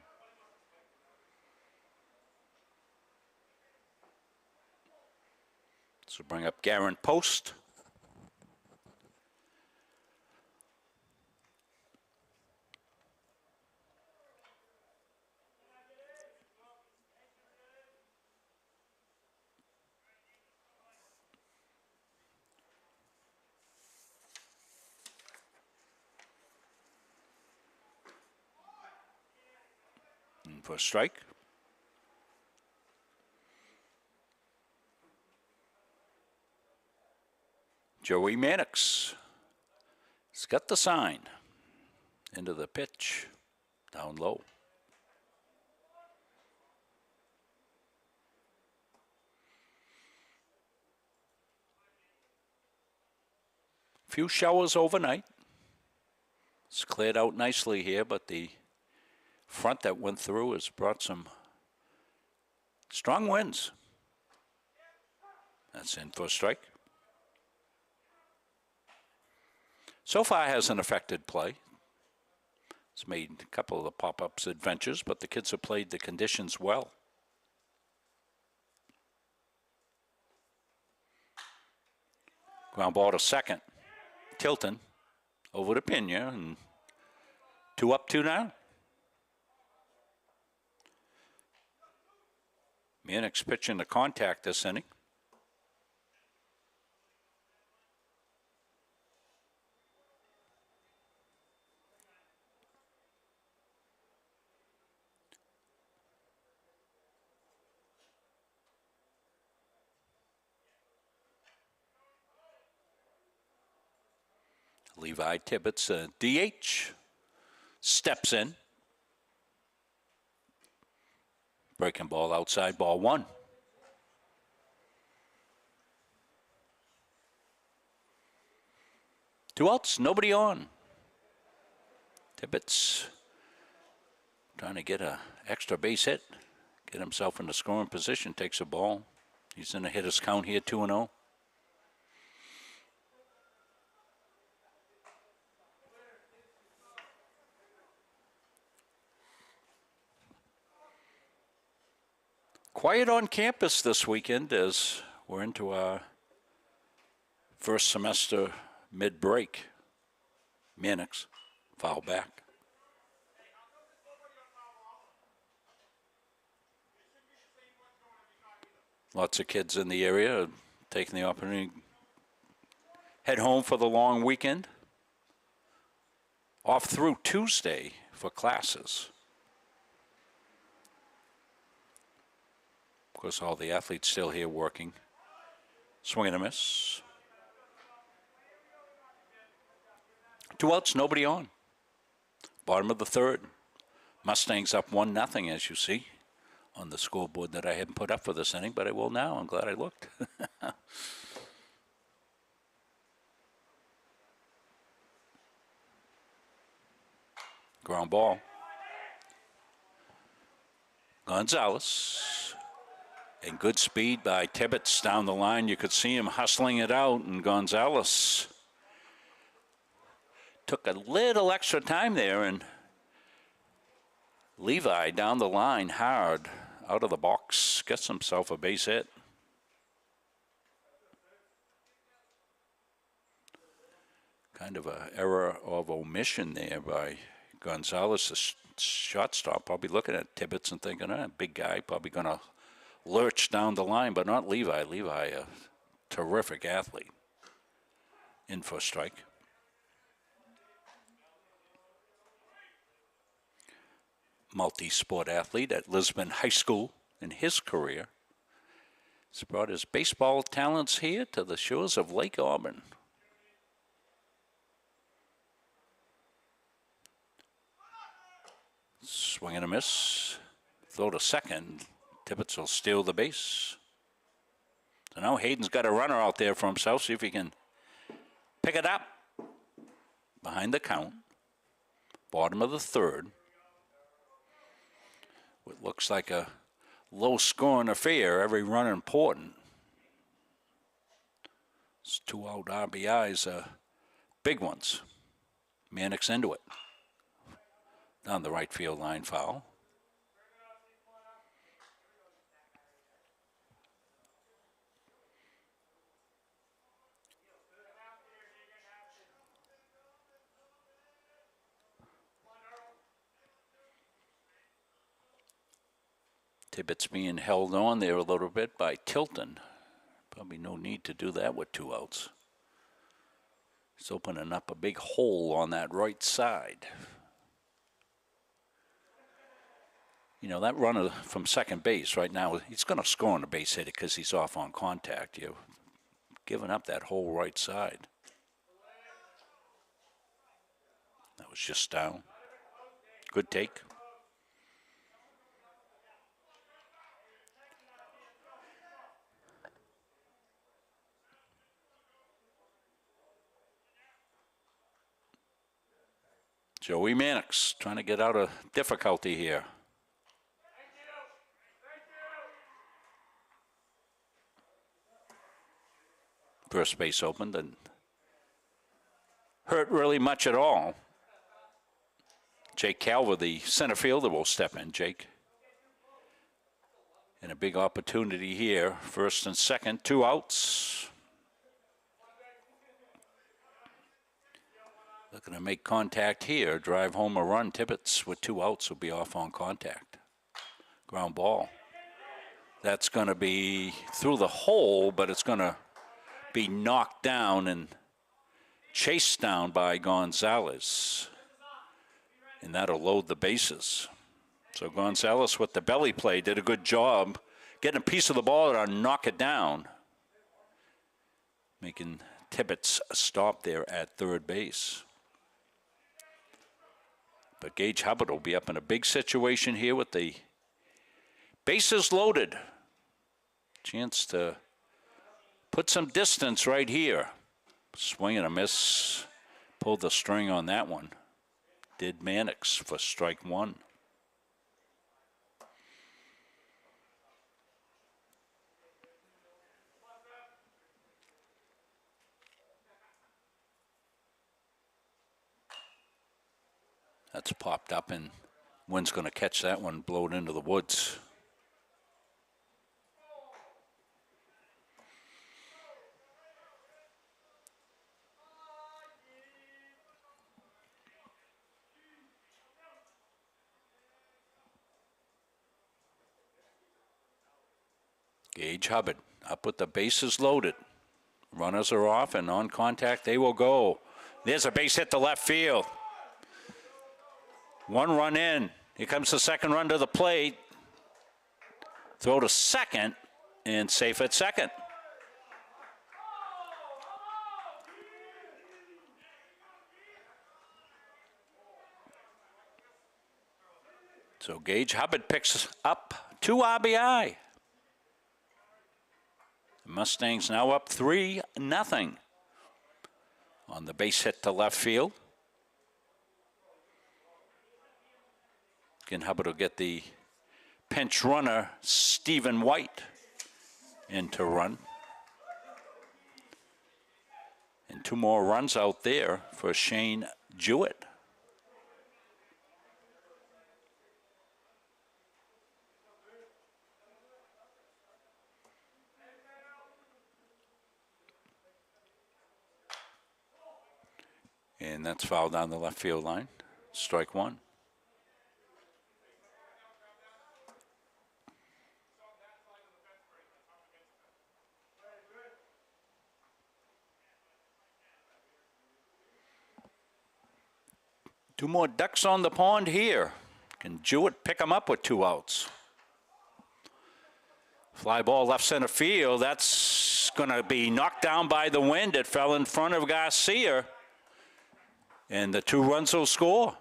So bring up Garen Post. And for a strike. Joey Mannix. He's got the sign. Into the pitch. Down low. Few showers overnight. It's cleared out nicely here, but the front that went through has brought some strong winds. That's in for a strike. So far hasn't affected play. It's made a couple of the pop-ups adventures, but the kids have played the conditions well. Ground ball to second. Tilton over to Pena, and 2 up, 2 down. Mannix pitching to contact this inning. Levi Tibbetts, DH, steps in. Breaking ball outside, ball 1. Two outs, nobody on. Tibbetts trying to get a extra base hit, get himself in the scoring position, takes a ball. He's in a hitter's count here, 2-0. Quiet on campus this weekend as we're into our first semester mid-break. Mannix, foul back. Lots of kids in the area taking the opportunity to head home for the long weekend. Off through Tuesday for classes. Of course, all the athletes still here working. Swing and a miss. 2 outs, nobody on. Bottom of the third. Mustangs up 1-0, as you see, on the scoreboard that I hadn't put up for this inning, but I will now. I'm glad I looked. Ground ball. Gonzalez. And good speed by Tibbetts down the line. You could see him hustling it out, and Gonzalez took a little extra time there, and Levi down the line hard out of the box, gets himself a base hit. Kind of a error of omission there by Gonzalez, the shortstop, probably looking at Tibbetts and thinking, big guy, probably going to lurch down the line, but not Levi. Levi, a terrific athlete. In for a strike. Multi-sport athlete at Lisbon High School in his career. He's brought his baseball talents here to the shores of Lake Auburn. Swing and a miss. Throw to second. Tibbetts will steal the base. So now Hayden's got a runner out there for himself. See if he can pick it up. Behind the count. Bottom of the third. What looks like a low-scoring affair. Every run important. It's 2 out RBIs, big ones. Mannix into it. Down the right field line foul. Tibbetts being held on there a little bit by Tilton. Probably no need to do that with 2 outs. It's opening up a big hole on that right side. You know, that runner from second base right now, he's going to score on the base hit because he's off on contact. You're giving up that whole right side. That was just down. Good take. Joey Mannix trying to get out of difficulty here. First base open, didn't hurt really much at all. Jake Calver, the center fielder, will step in. Jake. And a big opportunity here. First and second, 2 outs. Looking to make contact here. Drive home a run. Tibbetts with 2 outs will be off on contact. Ground ball. That's going to be through the hole, but it's going to be knocked down and chased down by Gonzalez. And that'll load the bases. So Gonzalez with the belly play did a good job getting a piece of the ball to knock it down. Making Tibbetts stop there at third base. But Gage Hubbard will be up in a big situation here with the bases loaded. Chance to put some distance right here. Swing and a miss. Pulled the string on that one. Did Mannix for strike 1. That's popped up, and Wynn's going to catch that one, blow it into the woods. Gage Hubbard up with the bases loaded. Runners are off, and on contact they will go. There's a base hit to left field. 1 run in. Here comes the second run to the plate. Throw to second, and safe at second. So Gage Hubbard picks up 2 RBI. The Mustangs now up 3-0 on the base hit to left field. Again, Hubbard will get the pinch runner, Stephen White, in to run. And 2 more runs out there for Shane Jewett. And that's foul down the left field line. Strike one. Two more ducks on the pond here. Can Jewett pick them up with 2 outs? Fly ball left center field. That's going to be knocked down by the wind. It fell in front of Garcia. And the 2 runs will score.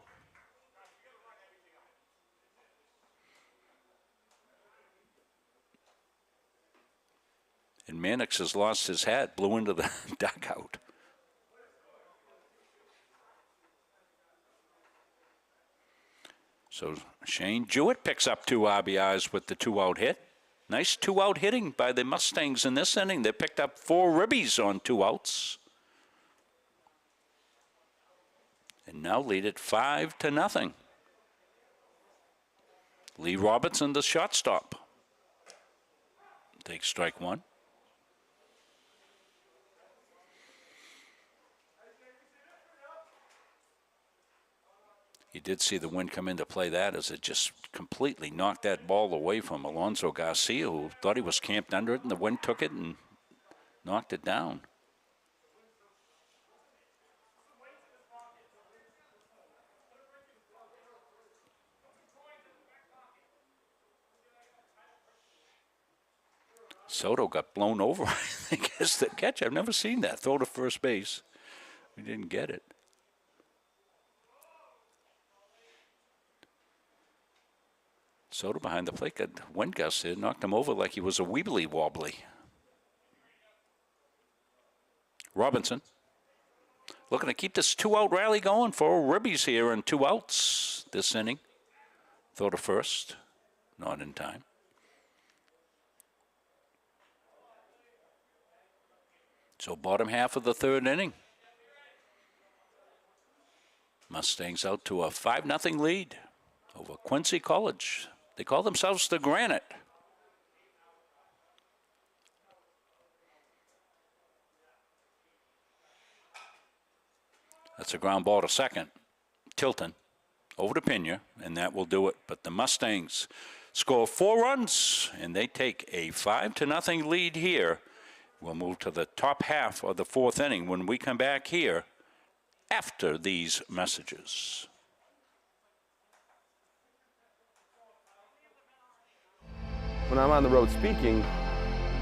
And Mannix has lost his hat, blew into the dugout. So Shane Jewett picks up 2 RBIs with the 2-out hit. Nice 2-out hitting by the Mustangs in this inning. They picked up 4 ribbies on 2 outs. And now lead it 5-0. Lee Robertson, the shortstop. Takes strike one. You did see the wind come into play that as it just completely knocked that ball away from Alonso Garcia, who thought he was camped under it, and the wind took it and knocked it down. Soto got blown over, I think, as the catch. I've never seen that. Throw to first base. We didn't get it. Soto behind the plate got wind gust there, knocked him over like he was a weebly wobbly. Robinson looking to keep this 2-out rally going. 4 ribbies here and 2 outs this inning. Throw to first, not in time. So bottom half of the 3rd inning. Mustangs out to a 5-0 lead over Quincy College. They call themselves the Granite. That's a ground ball to second. Tilton over to Pena, and that will do it. But the Mustangs score 4 runs, and they take a 5-0 lead here. We'll move to the top half of the 4th inning when we come back here after these messages. When I'm on the road speaking,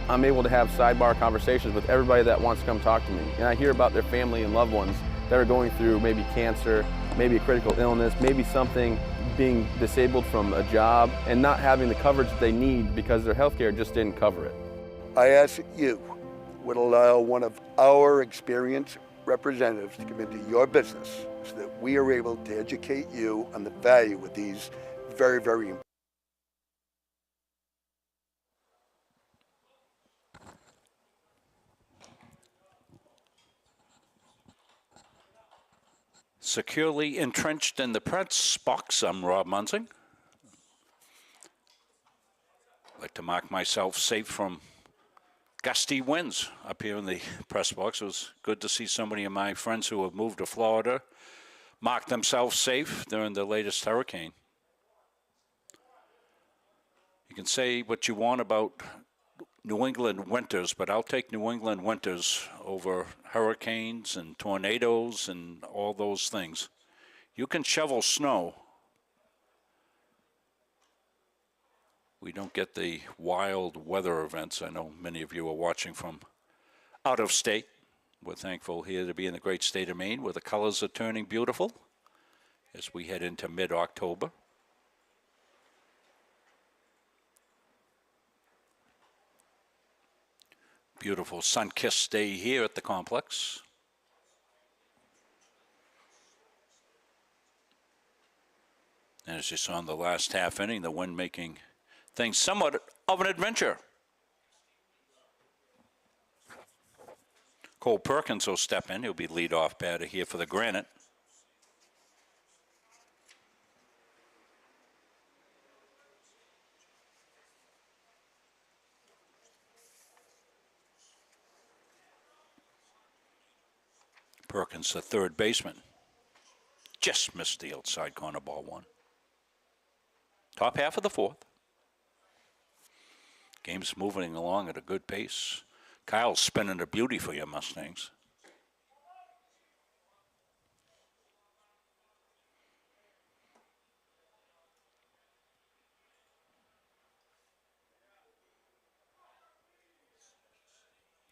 I'm able to have sidebar conversations with everybody that wants to come talk to me. And I hear about their family and loved ones that are going through maybe cancer, maybe a critical illness, maybe something, being disabled from a job and not having the coverage that they need because their health care just didn't cover it. I ask that you would allow one of our experienced representatives to come into your business so that we are able to educate you on the value of these very, very important. Securely entrenched in the press box, I'm Rob Munsing. I'd like to mark myself safe from gusty winds up here in the press box. It was good to see so many of my friends who have moved to Florida mark themselves safe during the latest hurricane. You can say what you want about New England winters, but I'll take New England winters over hurricanes and tornadoes and all those things. You can shovel snow. We don't get the wild weather events. I know many of you are watching from out of state. We're thankful here to be in the great state of Maine where the colors are turning beautiful as we head into mid-October. Beautiful sun-kissed day here at the complex. And as you saw in the last half inning, the wind making things somewhat of an adventure. Cole Perkins will step in. He'll be leadoff batter here for the Granite. Perkins, the third baseman. just missed the outside corner, ball one. Top half of the fourth. Game's moving along at a good pace. Kyle's spinning a beauty for your Mustangs.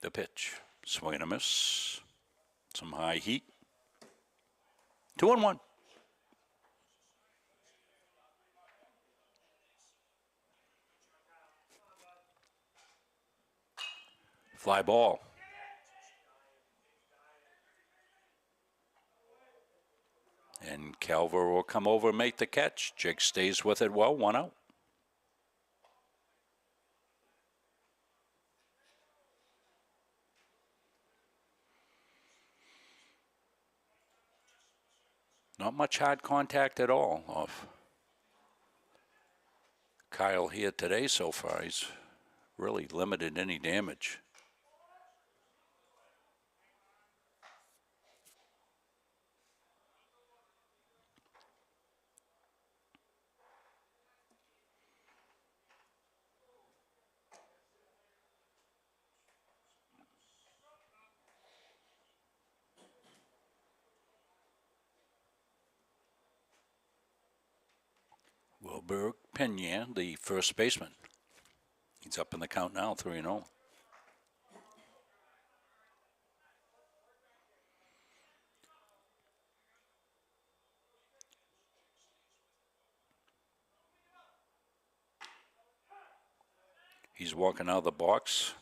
The pitch. Swing and a miss. Some high heat. 2-1. Fly ball. And Calver will come over and make the catch. Jake stays with it well, 1 out. Not much hard contact at all off Kyle here today so far. He's really limited any damage. Wilbur Pena, the first baseman. He's up in the count now, 3-0. He's walking out of the box.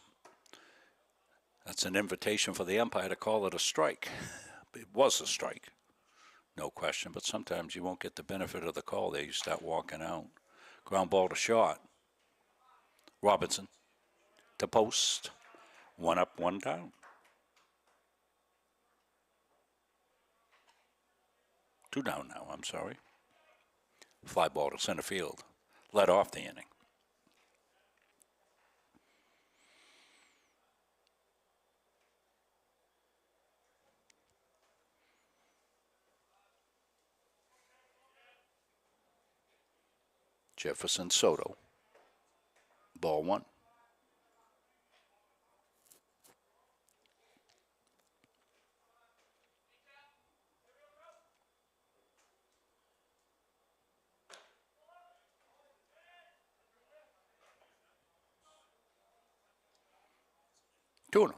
That's an invitation for the umpire to call it a strike. It was a strike, no question, but sometimes you won't get the benefit of the call there. You start walking out. Ground ball to short. Robinson to post. 1 up, 1 down. 2 down now, I'm sorry. Fly ball to center field. Led off the inning. Jefferson Soto. Ball 1. Tuna.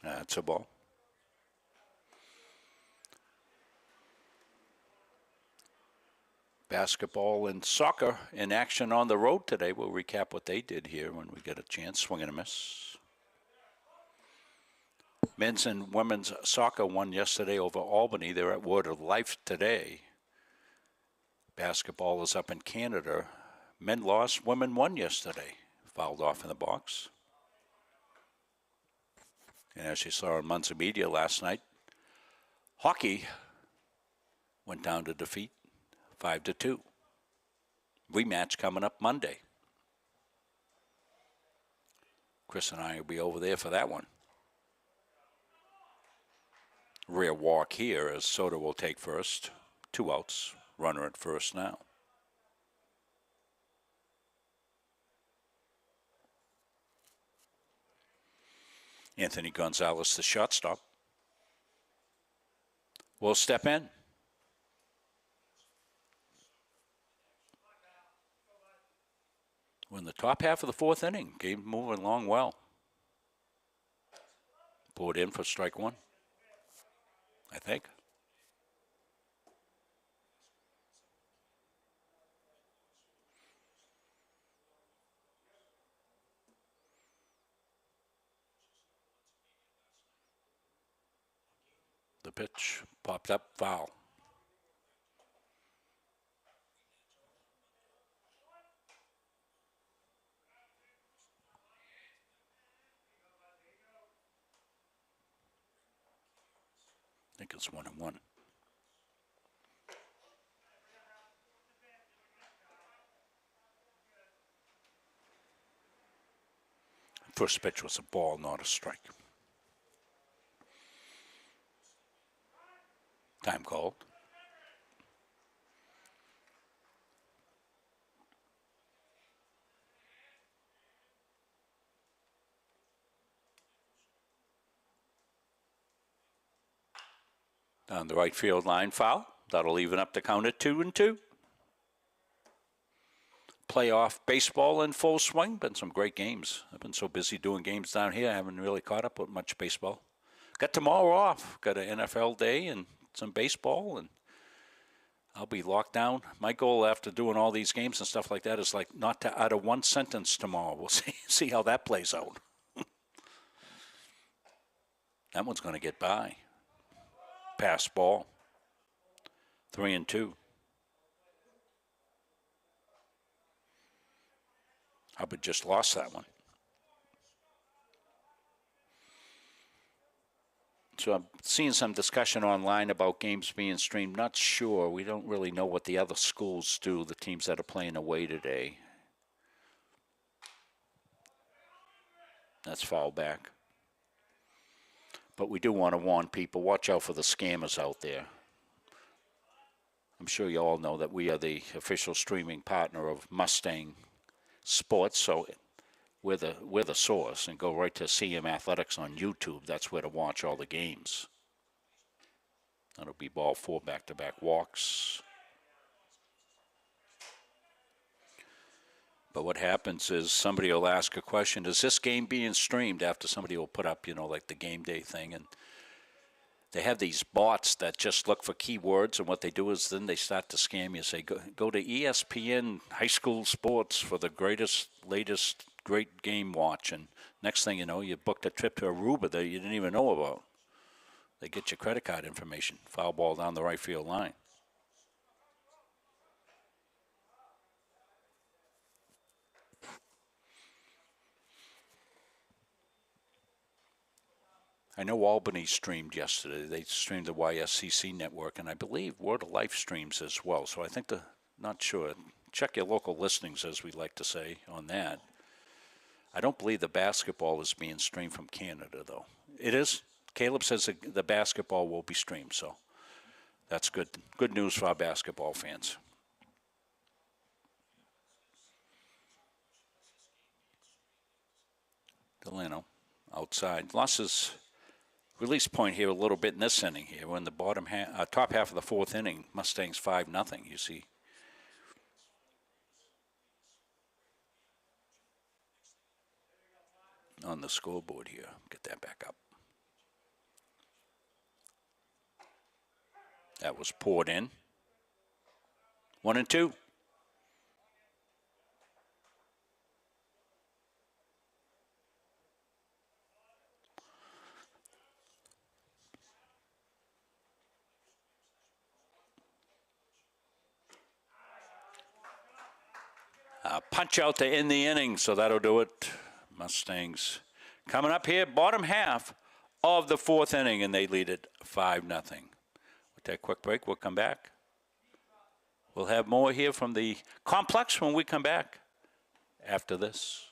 That's a ball. Basketball and soccer in action on the road today. We'll recap what they did here when we get a chance. Swing and a miss. Men's and women's soccer won yesterday over Albany. They're at Word of Life today. Basketball is up in Canada. Men lost, women won yesterday. Fouled off in the box. And as you saw on Muncie Media last night, hockey went down to defeat 5-2. Rematch coming up Monday. Chris and I will be over there for that one. Rear walk here as Soto will take first. 2 outs. Runner at first now. Anthony Gonzalez, the shortstop, will step in. We're in the top half of the 4th inning. Game moving along well. Pulled in for strike 1, I think. The pitch popped up, foul. think it's 1-1. First pitch was a ball, not a strike. Time called. Down the right field line, foul. That'll even up the count at 2-2. Playoff baseball in full swing. Been some great games. I've been so busy doing games down here, I haven't really caught up with much baseball. Got tomorrow off. Got an NFL day and some baseball, and I'll be locked down. My goal after doing all these games and stuff like that is like not to utter one sentence tomorrow. We'll see how that plays out. That one's going to get by. Pass ball. 3-2. Hubbard just lost that one. So I'm seeing some discussion online about games being streamed. Not sure. We don't really know what the other schools do, the teams that are playing away today. That's foul back. But we do want to warn people, watch out for the scammers out there. I'm sure you all know that we are the official streaming partner of Mustang Sports, so we're the source, and go right to CM Athletics on YouTube. That's where to watch all the games. That'll be ball 4, back-to-back walks. But what happens is somebody will ask a question, is this game being streamed? After somebody will put up, like the game day thing. And they have these bots that just look for keywords. And what they do is then they start to scam you. Say, go to ESPN High School Sports for the latest great game watch. And next thing you know, you booked a trip to Aruba that you didn't even know about. They get your credit card information. Foul ball down the right field line. I know Albany streamed yesterday. They streamed the YSCC network, and I believe Word of Life streams as well. So I think not sure. Check your local listings, as we like to say, on that. I don't believe the basketball is being streamed from Canada, though. It is. Caleb says the basketball will be streamed, so that's good. Good news for our basketball fans. Delano outside. Losses. Release point here a little bit in this inning here. We're in the top half of the fourth inning. Mustangs 5-0, you see. On the scoreboard here. Get that back up. That was poured in. 1-2. Punch out to end the inning, so that'll do it. Mustangs coming up here, bottom half of the fourth inning, and they lead it 5-0. We'll take a quick break. We'll come back. We'll have more here from the complex when we come back after this.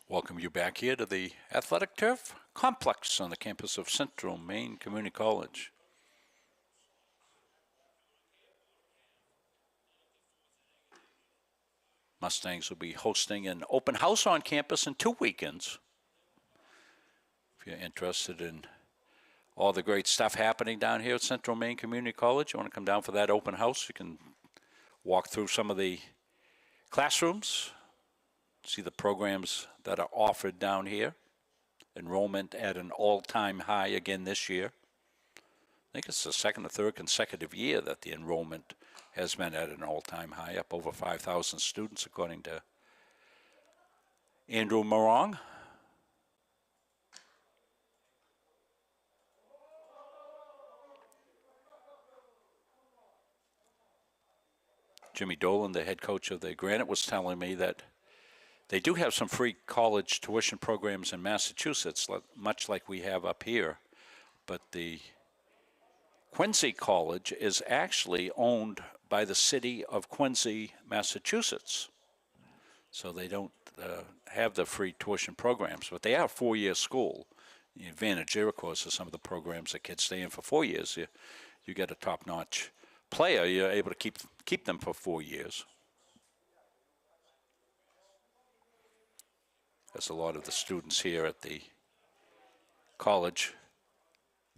Welcome you back here to the Athletic Turf Complex on the campus of Central Maine Community College. Mustangs will be hosting an open house on campus in 2 weekends. If you're interested in all the great stuff happening down here at Central Maine Community College, you want to come down for that open house, you can walk through some of the classrooms, See the programs that are offered down here. Enrollment at an all-time high again this year. I think it's the second or third consecutive year that the enrollment has been at an all-time high, up over 5,000 students, according to Andrew Morong. Jimmy Dolan, the head coach of the Granite, was telling me that they do have some free college tuition programs in Massachusetts, much like we have up here. But the Quincy College is actually owned by the city of Quincy, Massachusetts. So they don't have the free tuition programs, but they are a four-year school. The advantage there, of course, is some of the programs that kids stay in for 4 years. You get a top-notch player, you're able to keep them for 4 years. As a lot of the students here at the college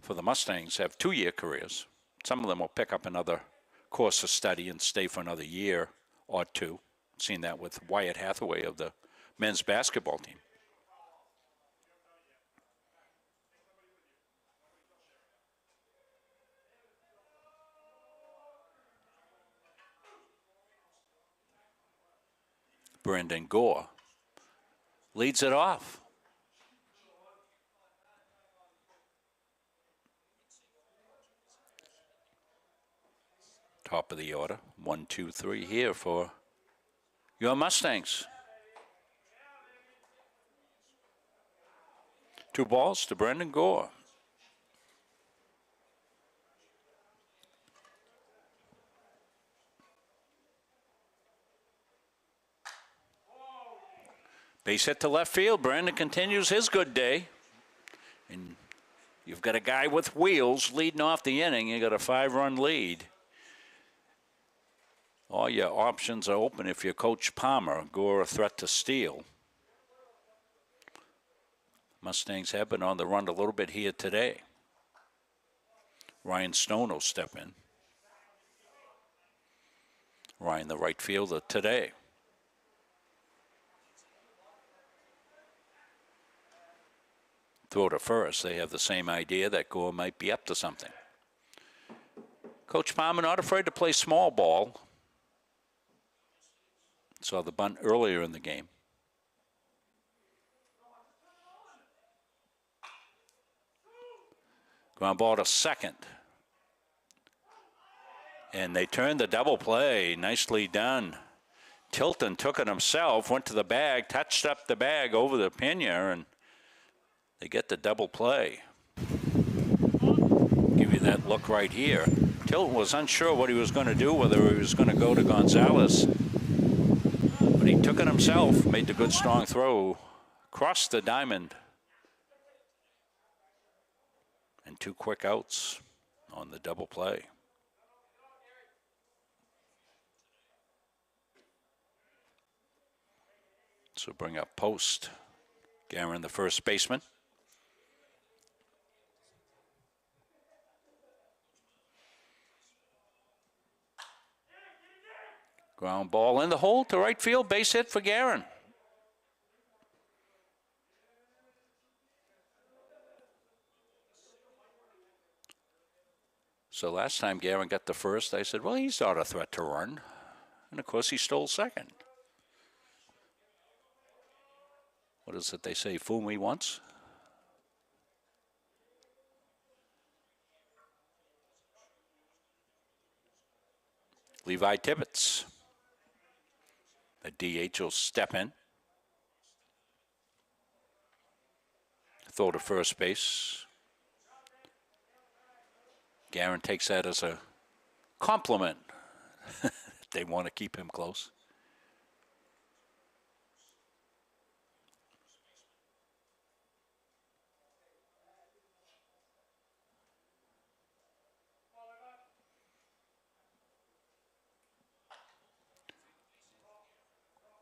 for the Mustangs have 2-year careers. Some of them will pick up another course of study and stay for another year or two. Seen that with Wyatt Hathaway of the men's basketball team. Brandon Gore leads it off. Top of the order. 1, 2, 3 here for your Mustangs. 2 balls to Brandon Gore. Base hit to left field. Brandon continues his good day. And you've got a guy with wheels leading off the inning. You got a 5-run lead. All your options are open if you're Coach Palmer. Gore a threat to steal. Mustangs have been on the run a little bit here today. Ryan Stone will step in. Ryan, the right fielder today. Throw to first. They have the same idea that Gore might be up to something. Coach Palmer not afraid to play small ball. Saw the bunt earlier in the game. Ground ball to second. And they turned the double play. Nicely done. Tilton took it himself, went to the bag, touched up the bag over the Pena, and they get the double play. Give you that look right here. Tilton was unsure what he was going to do, whether he was going to go to Gonzalez. But he took it himself, made the good strong throw, crossed the diamond. And 2 quick outs on the double play. So bring up Post. Guerin, the first baseman. Ground ball in the hole to right field, base hit for Guerin. So last time Guerin got the first, I said, well, he's not a threat to run. And of course he stole second. What is it they say, fool me once? Levi Tibbetts. The DH will step in. Throw to first base. Guerin takes that as a compliment. They want to keep him close.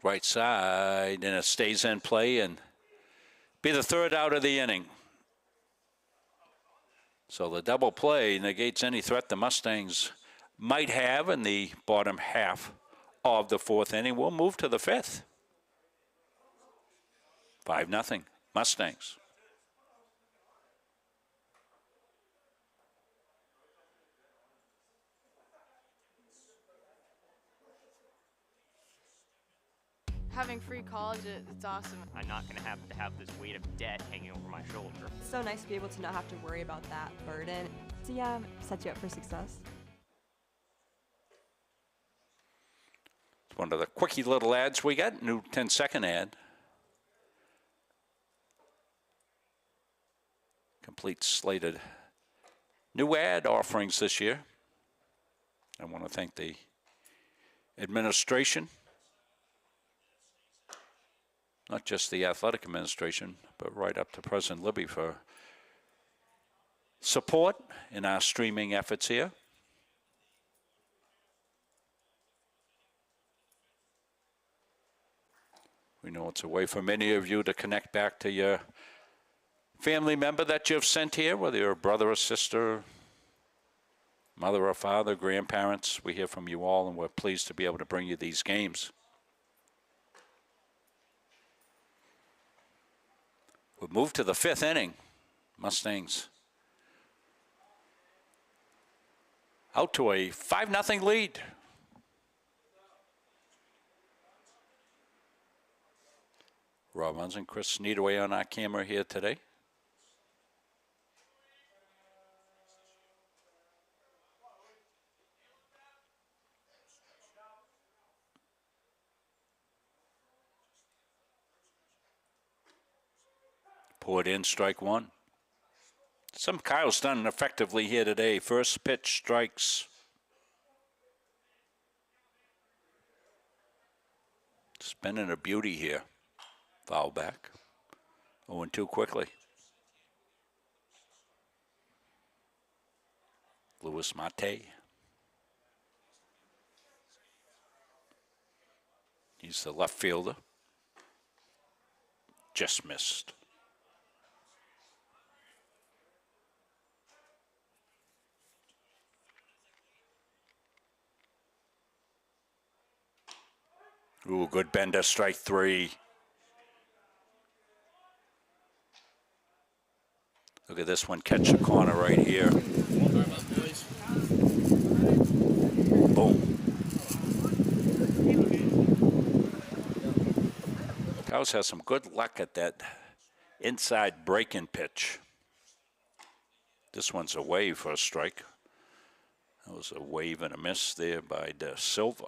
Right side, and it stays in play and be the third out of the inning. So the double play negates any threat the Mustangs might have in the bottom half of the 4th inning. We'll move to the 5th. 5-0, Mustangs. Having free college, it's awesome. I'm not going to have this weight of debt hanging over my shoulder. It's so nice to be able to not have to worry about that burden. So yeah, set you up for success. It's one of the quickie little ads we got, new 10-second ad. Complete slated new ad offerings this year. I want to thank the administration, not just the athletic administration, but right up to President Libby for support in our streaming efforts here. We know it's a way for many of you to connect back to your family member that you've sent here, whether you're a brother or sister, mother or father, grandparents. We hear from you all, and we're pleased to be able to bring you these games. We've moved to the 5th inning. Mustangs out to a 5-0 lead. Rob Munson, Chris Sneedaway on our camera here today. Poured in, strike one. Kyle's done effectively here today. First pitch strikes. Spinning a beauty here. Foul back. 0-2 quickly. Louis Mate. He's the left fielder. Just missed. Ooh, good bender, strike three. Look at this one, catch the corner right here. Boom. Cows has some good luck at that inside break-in pitch. This one's a wave for a strike. That was a wave and a miss there by De Silva.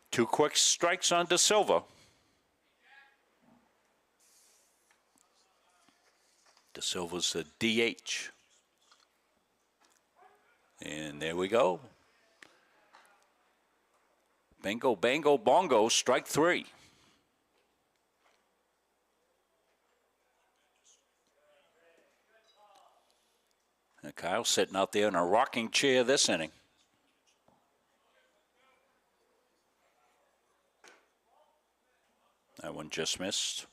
Two quick strikes on De Silva. De Silva's the DH. And there we go. Bingo, bango, bongo, strike three. And Kyle sitting out there in a rocking chair this inning. That one just missed.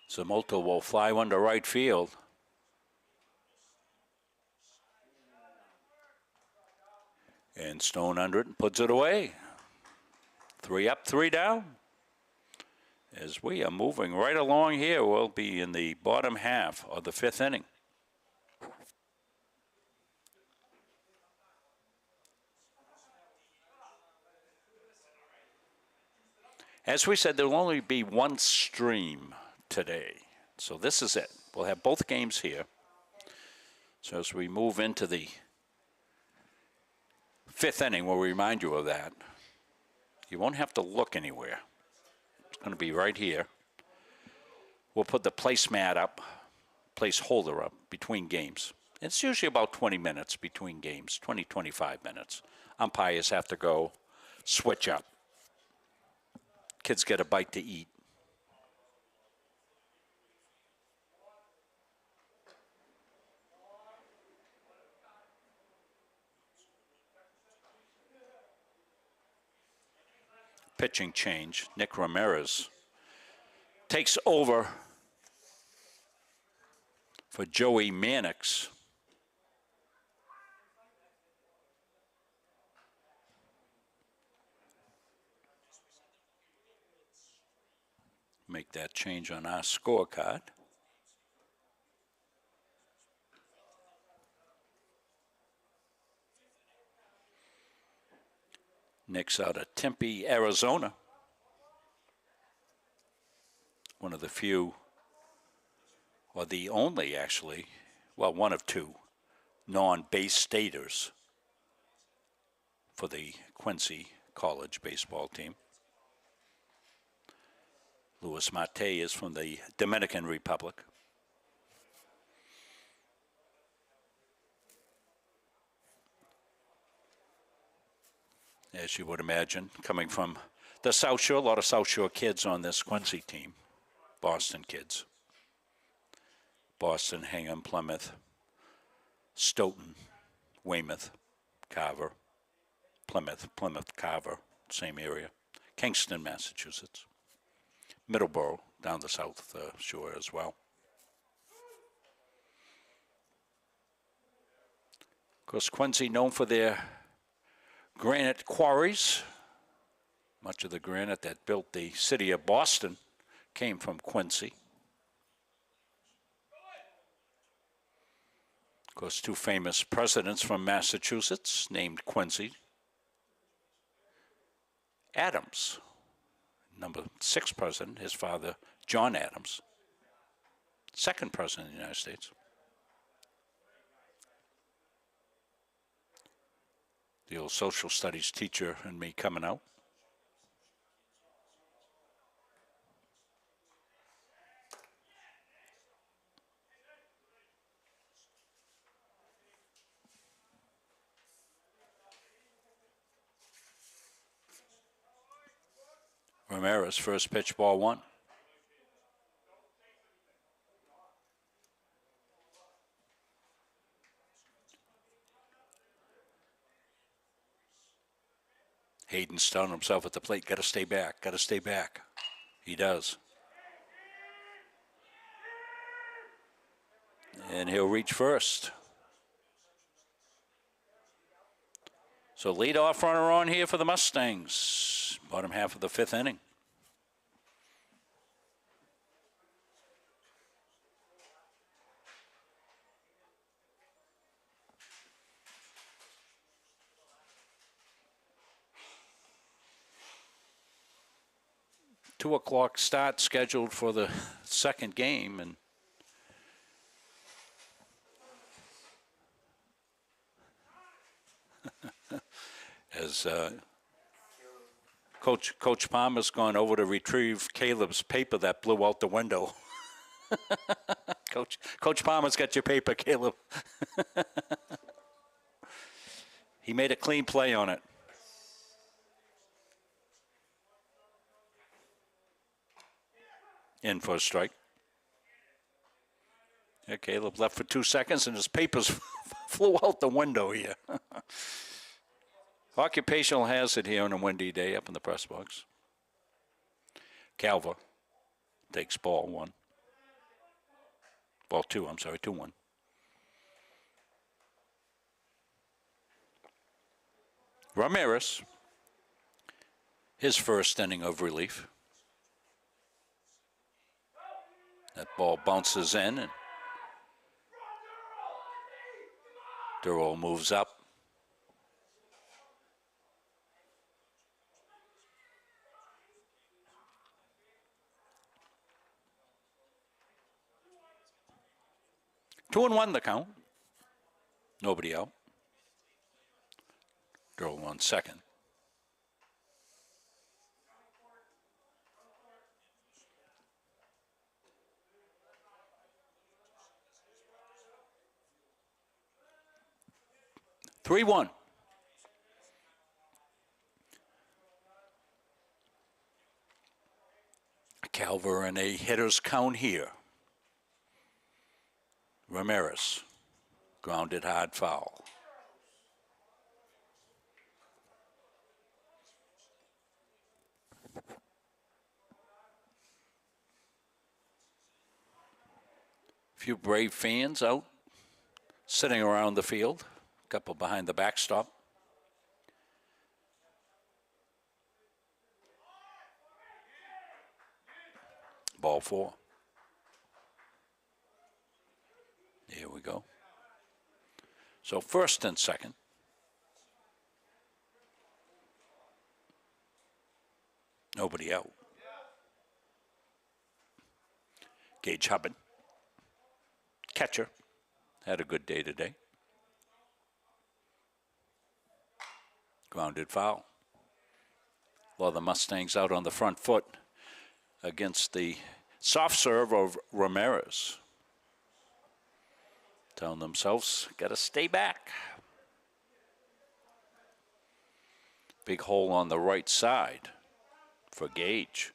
Zamolta will fly one to right field. And Stone under it and puts it away. 3 up, 3 down. As we are moving right along here, we'll be in the bottom half of the 5th inning. As we said, there will only be one stream today. So this is it. We'll have both games here. So as we move into the 5th inning, we'll remind you of that. You won't have to look anywhere. It's going to be right here. We'll put the placemat up, placeholder up between games. It's usually about 20 minutes between games, 20, 25 minutes. Umpires have to go switch up. Kids get a bite to eat. pitching change. Nick Ramirez takes over for Joey Mannix. Make that change on our scorecard. Nick's out of Tempe, Arizona. One of the few, or the only actually, well, one of two non-base staters for the Quincy College baseball team. Luis Mate is from the Dominican Republic. As you would imagine, coming from the South Shore, a lot of South Shore kids on this Quincy team. Boston kids. Boston, Hingham, Plymouth, Stoughton, Weymouth, Carver, Plymouth, Carver, same area. Kingston, Massachusetts. Middleborough, down the South Shore as well. Of course, Quincy known for their granite quarries. Much of the granite that built the city of Boston came from Quincy. Of course, two famous presidents from Massachusetts named Quincy. Adams, number 6 president, his father, John Adams, 2nd president of the United States. The old social studies teacher and me coming out. Ramirez, first pitch, ball 1. Hayden's telling himself at the plate, got to stay back, got to stay back. He does. And he'll reach first. So leadoff runner on here for the Mustangs. Bottom half of the 5th inning. Two o'clock start scheduled for the second game, and as Coach Palmer's gone over to retrieve Caleb's paper that blew out the window. Coach Palmer's got your paper, Caleb. He made a clean play on it. In for a strike. Yeah, Caleb left for 2 seconds and his papers flew out the window here. Occupational hazard here on a windy day up in the press box. Calver takes ball 1. Ball 2, I'm sorry, 2-1. Ramirez, his first inning of relief. That ball bounces in and Durrell moves up. Two and 1 the count. Nobody out. Durrell on second. Three one. Calver in a hitter's count here. Ramirez, grounded hard foul. A few brave fans out sitting around the field, a couple behind the backstop. Ball 4. Here we go. So first and second. Nobody out. Gage Hubbard, catcher, had a good day today. Grounded foul. A lot of the Mustangs out on the front foot against the soft serve of Ramirez. Telling themselves, got to stay back. Big hole on the right side for Gage.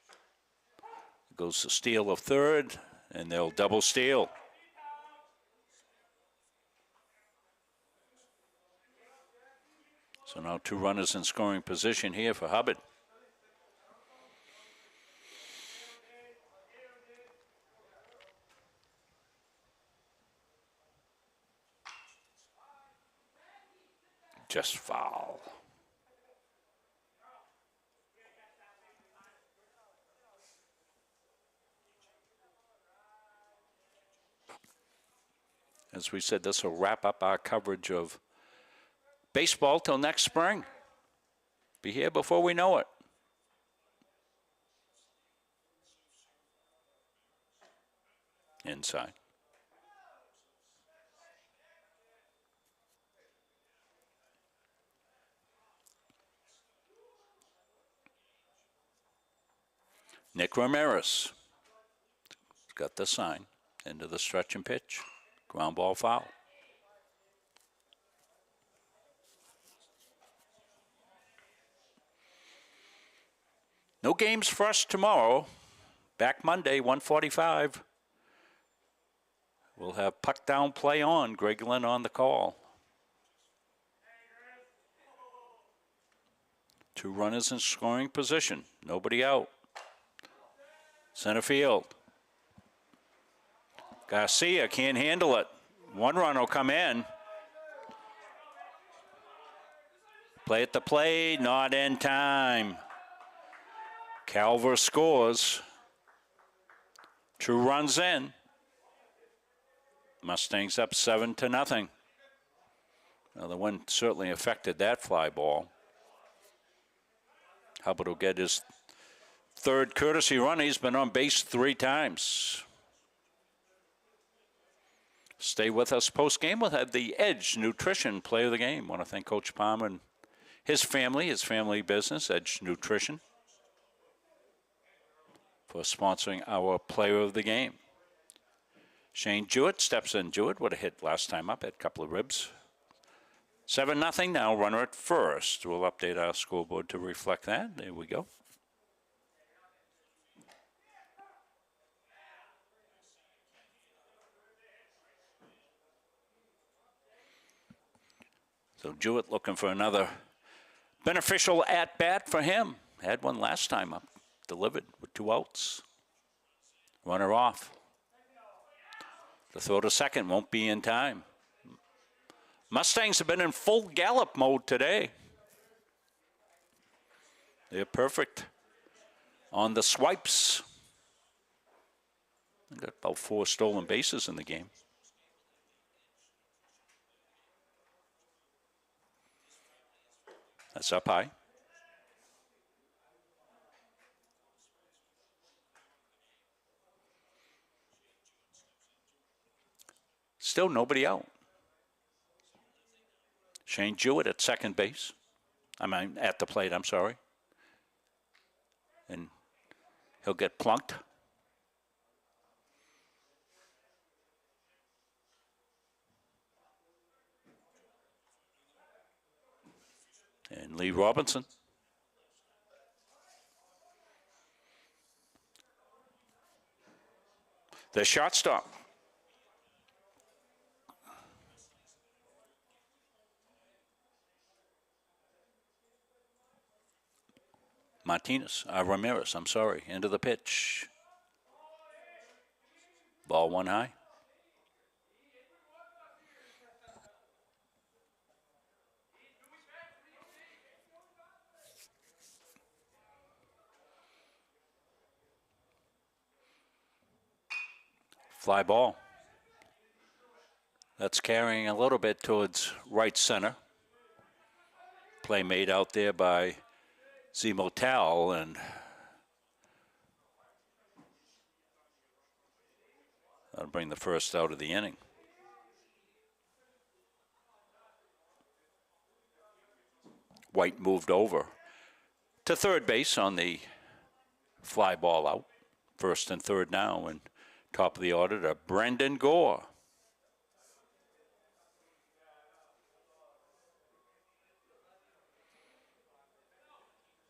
Goes to steal of third, and they'll double steal. So now 2 runners in scoring position here for Hubbard. Just foul. As we said, this will wrap up our coverage of baseball till next spring. Be here before we know it. Inside. Nick Ramirez got the sign into the stretch and pitch. Ground ball foul. No games for us tomorrow. Back Monday, 1:45. We'll have puck down play on. Greg Lynn on the call. 2 runners in scoring position. Nobody out. Center field. Garcia can't handle it. 1 run will come in. Play at the plate, not in time. Calver scores. 2 runs in. Mustangs up 7-0. Now the one certainly affected that fly ball. Hubbard will get his 3rd courtesy run. He's been on base 3 times. Stay with us post-game. We'll have the Edge Nutrition Player of the Game. Want to thank Coach Palmer and his family business, Edge Nutrition, for sponsoring our Player of the Game. Shane Jewett steps in. Jewett would have hit last time up, had a couple of ribs. 7-0 now, runner at first. We'll update our scoreboard to reflect that. There we go. So Jewett looking for another beneficial at-bat for him. Had one last time up, delivered with 2 outs. Runner off. The throw to second won't be in time. Mustangs have been in full gallop mode today. They're perfect on the swipes. Got about 4 stolen bases in the game. That's up high. Still nobody out. Shane Jewett at second base. At the plate, I'm sorry. And he'll get plunked. And Lee Robinson. The shortstop. Ramirez, I'm sorry, into the pitch. Ball 1 high. Fly ball. That's carrying a little bit towards right center. Play made out there by Zemotal, and that'll bring the first out of the inning. White moved over to third base on the fly ball out. First and third now, and top of the order to Brendan Gore.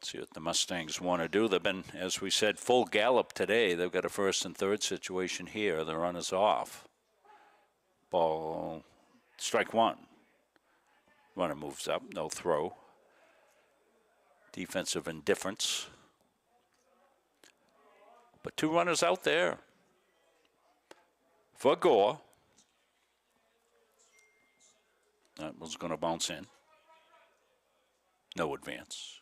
See what the Mustangs want to do. They've been, as we said, full gallop today. They've got a first and third situation here. The runner's off. Ball, strike one. Runner moves up, no throw. Defensive indifference. But two runners out there for Gore. That was going to bounce in. No advance.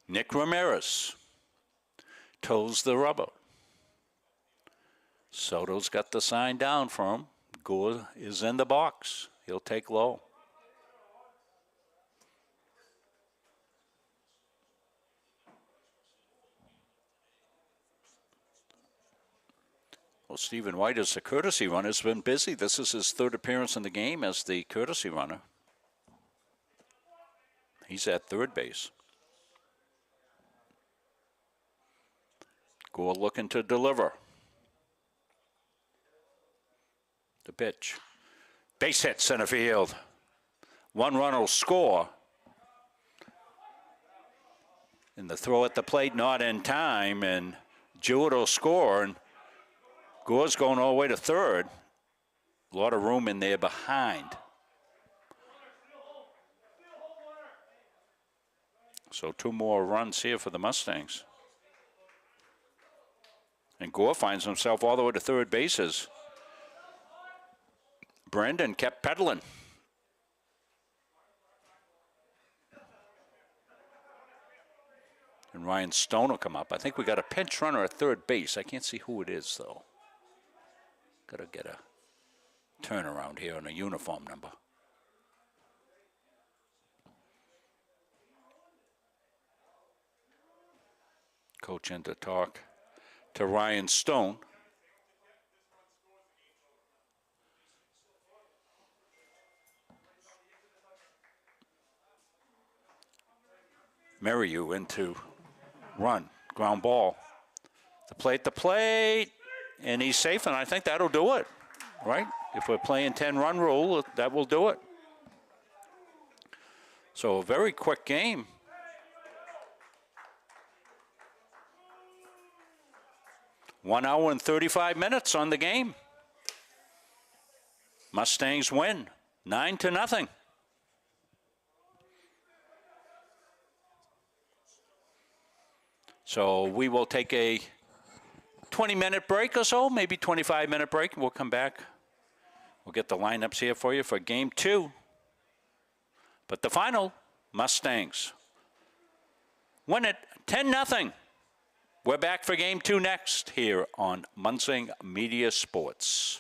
Nick Ramirez toes the rubber. Soto's got the sign down for him. Gore is in the box. He'll take low. Well, Stephen White, as the courtesy runner, has been busy. This is his third appearance in the game as the courtesy runner. He's at third base. Gore looking to deliver. The pitch. Base hit center field. One run will score. And the throw at the plate not in time, and Jewett will score, and Gore's going all the way to third. A lot of room in there behind. So two more runs here for the Mustangs. And Gore finds himself all the way to third bases. Brendan kept pedaling. And Ryan Stone will come up. I think we got a pinch runner at third base. I can't see who it is, though. Got to get a turnaround here on a uniform number. Coach in to talk to Ryan Stone. Merriu into run, ground ball. The plate, and he's safe, and I think that'll do it, right? If we're playing 10-run rule, that will do it. So a very quick game. One hour and 35 minutes on the game. Mustangs win 9-0. So we will take a 20-minute break or so, maybe 25-minute break, and we'll come back. We'll get the lineups here for you for game 2. But the final, Mustangs win it 10-0. We're back for game 2 next here on Munsing Media Sports.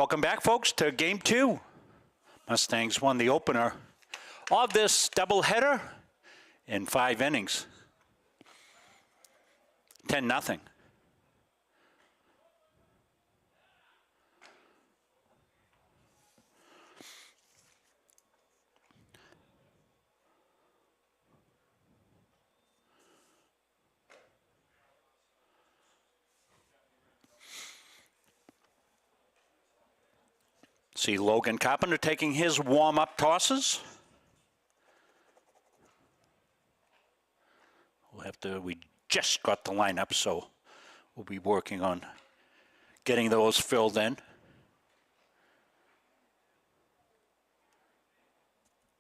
Welcome back, folks, to Game 2. Mustangs won the opener of this doubleheader in 5 innings. 10-0. See Logan Carpenter taking his warm-up tosses. We just got the lineup, so we'll be working on getting those filled in.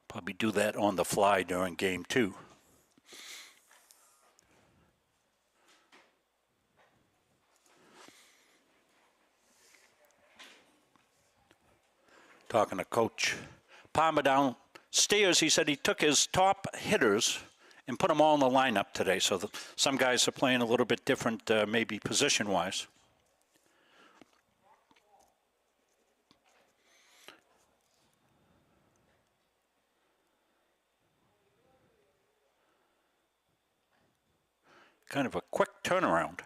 Probably do that on the fly during Game 2. Talking to Coach Palmer downstairs, he said he took his top hitters and put them all in the lineup today. So some guys are playing a little bit different, maybe position-wise. Kind of a quick turnaround.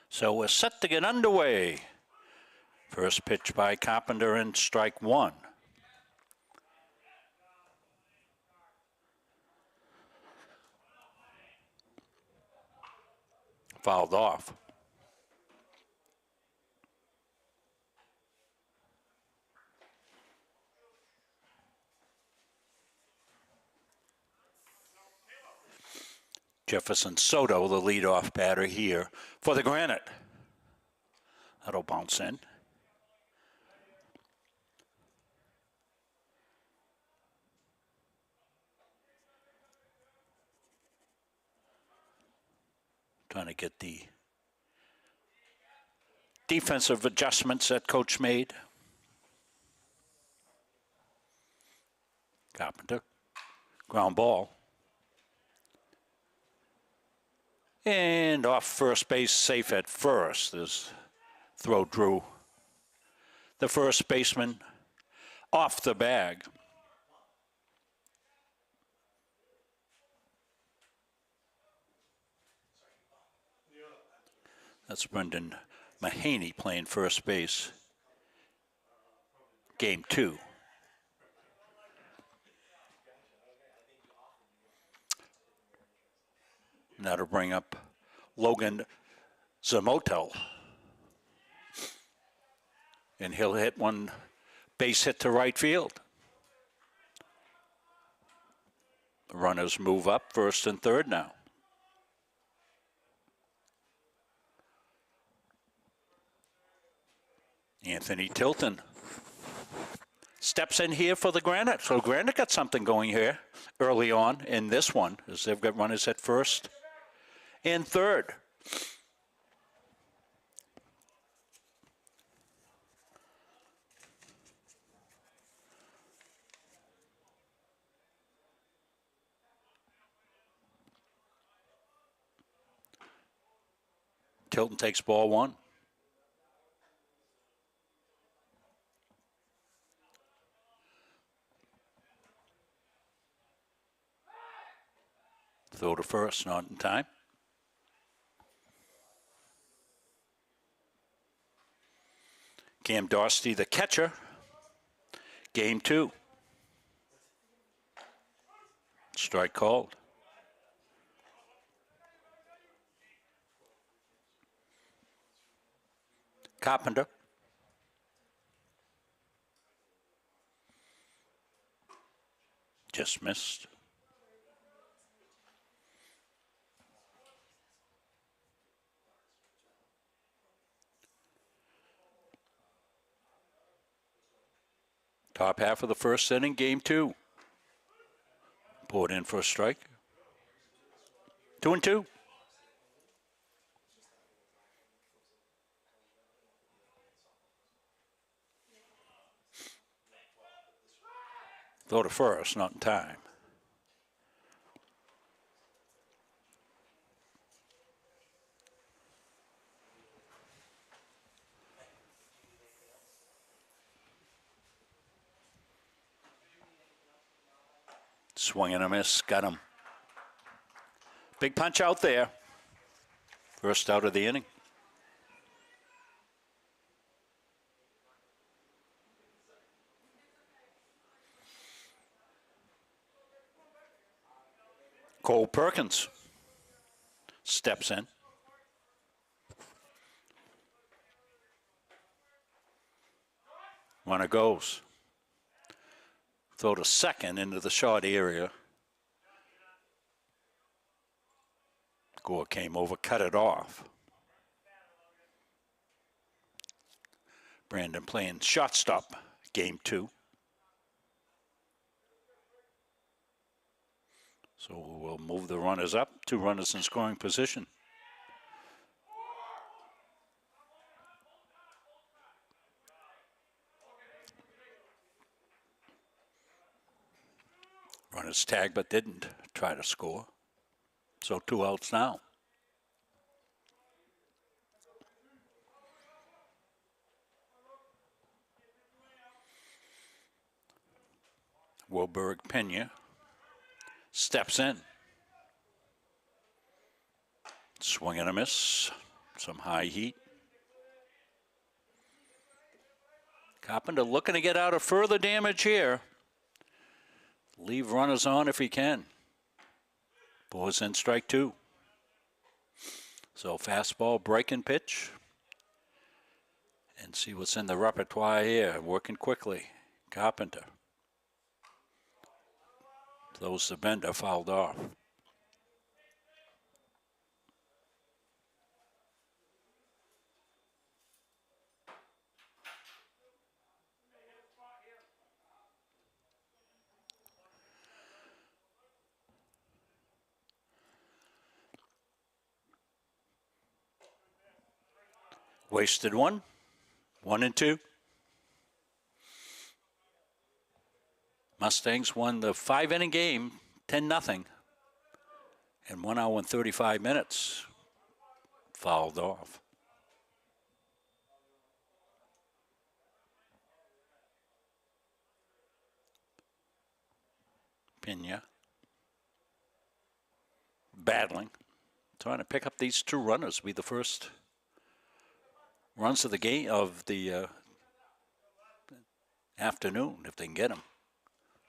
So we're set to get underway. First pitch by Carpenter and strike 1. Fouled off. Jefferson Soto, the leadoff batter here for the Granite. That'll bounce in. Trying to get the defensive adjustments that Coach made. Carpenter, ground ball. And off first base, safe at first. This throw drew the first baseman off the bag. That's Brendan Mahaney playing first base. Game 2. Now to bring up Logan Zamotel. And he'll hit one base hit to right field. The runners move up first and third now. Anthony Tilton steps in here for the Granite. So Granite got something going here early on in this one, as they've got runners at first and third. Tilton takes ball 1. Throw to first, not in time. Cam Dorsey, the catcher. Game 2. Strike called. Carpenter. Just missed. Top half of the first inning, game 2. Poured in for a strike. 2-2. Throw to first, not in time. Swing and a miss, got him. Big punch out there. First out of the inning. Cole Perkins steps in. Runner goes. Throw to second into the short area. Gore came over, cut it off. Brandon playing shortstop, game 2. So we'll move the runners up. 2 runners in scoring position. Runners tagged but didn't try to score. So 2 outs now. Wilberg Pena steps in. Swing and a miss. Some high heat. Carpenter looking to get out of further damage here. Leave runners on if he can. Pours in strike 2. So fastball, breaking pitch. And see what's in the repertoire here. Working quickly. Carpenter. Throws the bender, fouled off. Wasted one. 1-2. Mustangs won the 5-inning game, 10-0, in 1 hour and 35 minutes. Fouled off. Pena battling, trying to pick up these 2 runners. Be the first runs of the game of the afternoon if they can get them.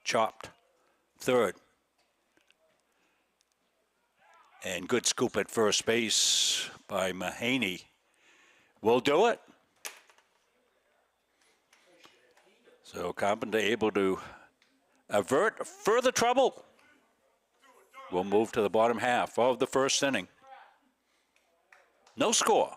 Chopped. Third. And good scoop at first base by Mahaney. Will do it. So Carpenter able to avert further trouble. We'll move to the bottom half of the first inning. No score.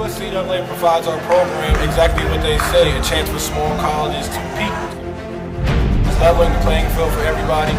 USCAA provides our program exactly what they say, a chance for small colleges to peak. It's leveling the playing field for everybody.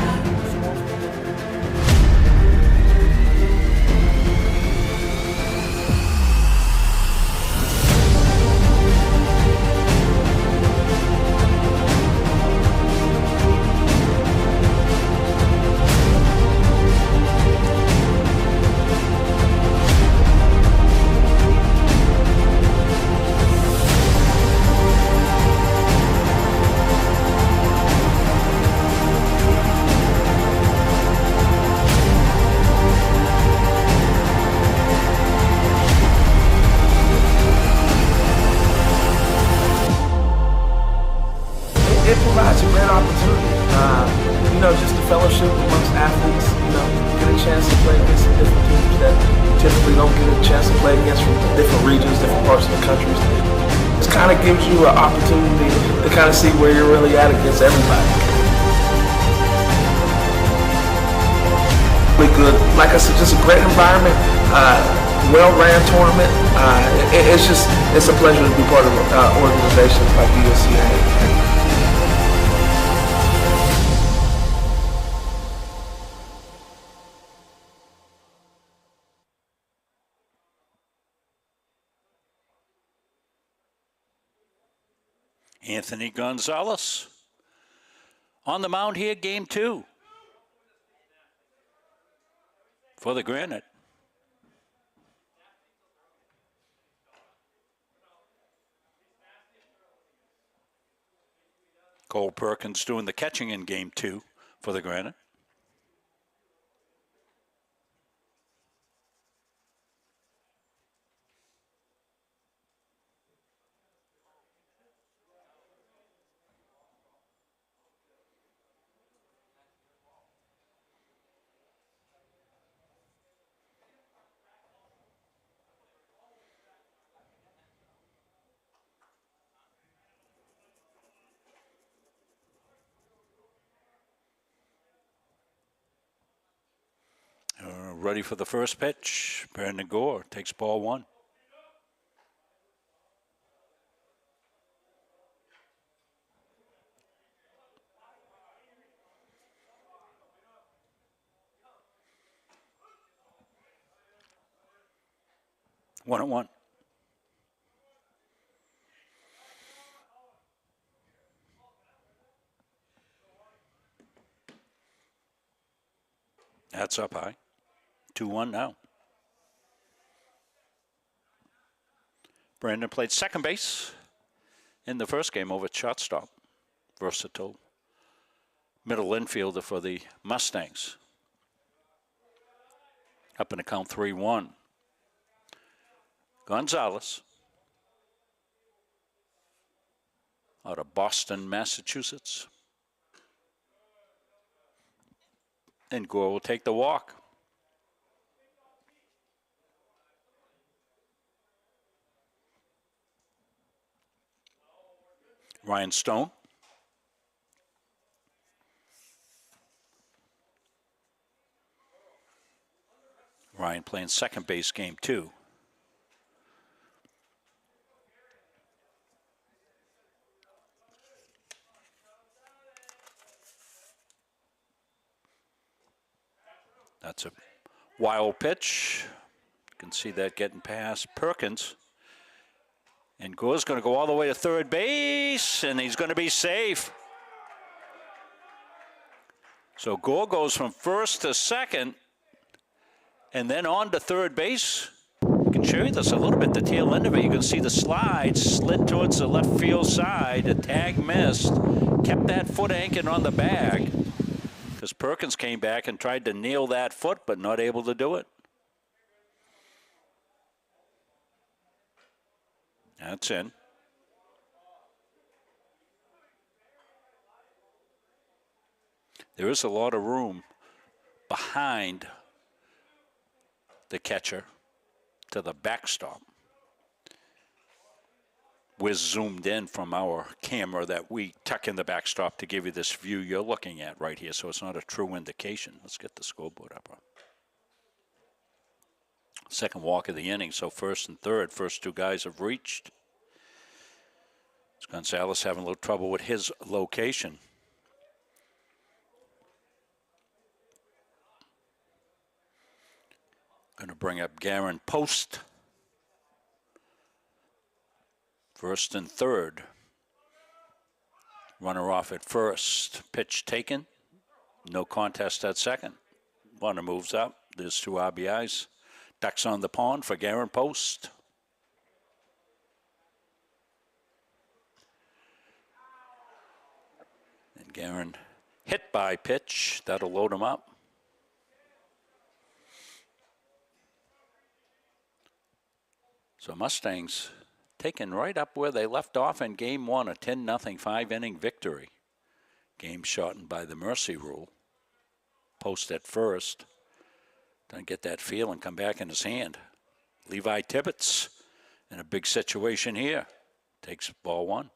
fellowship amongst athletes, get a chance to play against some different teams that typically don't get a chance to play against from different regions, different parts of the country. It kind of gives you an opportunity to kind of see where you're really at against everybody. Really good. Like I said, just a great environment, well-ran tournament. It's a pleasure to be part of organizations like USCA. Anthony Gonzalez on the mound here, game 2 for the Granite. Cole Perkins doing the catching in game 2 for the Granite. Ready for the first pitch. Brandon Gore takes ball 1. One and one. That's up high. 2-1 now. Brandon played second base in the first game over at shortstop. Versatile middle infielder for the Mustangs. Up in the count 3-1. Gonzalez out of Boston, Massachusetts. And Gore will take the walk. Ryan Stone. Ryan playing second base game 2. That's a wild pitch. You can see that getting past Perkins. And Gore's going to go all the way to third base, and he's going to be safe. So Gore goes from first to second, and then on to third base. You can show you this a little bit, the tail end of it. You can see the slide slid towards the left field side. The tag missed, kept that foot anchored on the bag, because Perkins came back and tried to nail that foot, but not able to do it. That's in. There is a lot of room behind the catcher to the backstop. We're zoomed in from our camera that we tuck in the backstop to give you this view you're looking at right here, so it's not a true indication. Let's get the scoreboard up. Second walk of the inning, so first and third, first two guys have reached. Gonzalez having a little trouble with his location. Going to bring up Garen Post. First and third. Runner off at first. Pitch taken. No contest at second. Runner moves up. There's 2 RBIs. Ducks on the pond for Garen Post. And Garen hit by pitch. That'll load him up. So Mustangs taken right up where they left off in game 1, a 10-0 5-inning victory. Game shortened by the mercy rule. post at first. Doesn't get that feel and come back in his hand. Levi Tibbetts in a big situation here. Takes ball one.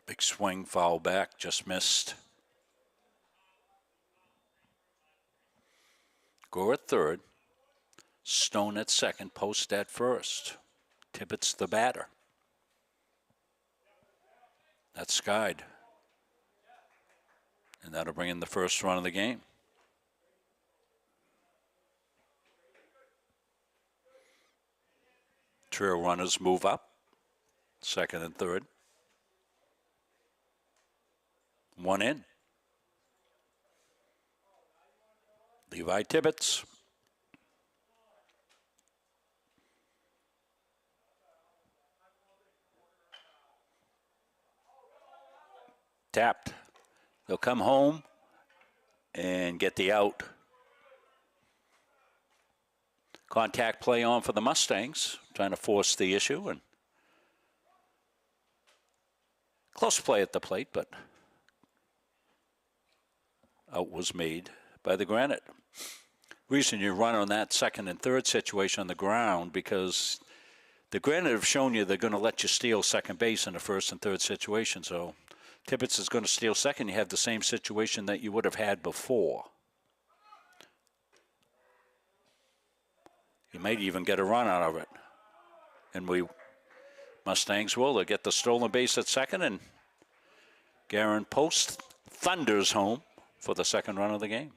Big swing, foul back, just missed. Gore at third. Stone at second, Post at first. Tibbetts the batter. That's skied. And that'll bring in the first run of the game. Trail runners move up. Second and third. One in. Levi Tibbetts. Tapped. They'll come home and get the out. Contact play on for the Mustangs, trying to force the issue, and close play at the plate, but out was made by the Granite. Reason you run on that second and third situation on the ground because the Granite have shown you they're going to let you steal second base in the first and third situation, so Tibbetts is going to steal second. You have the same situation that you would have had before. You might even get a run out of it. And Mustangs will. They'll get the stolen base at second, and Garen Post thunders home for the second run of the game.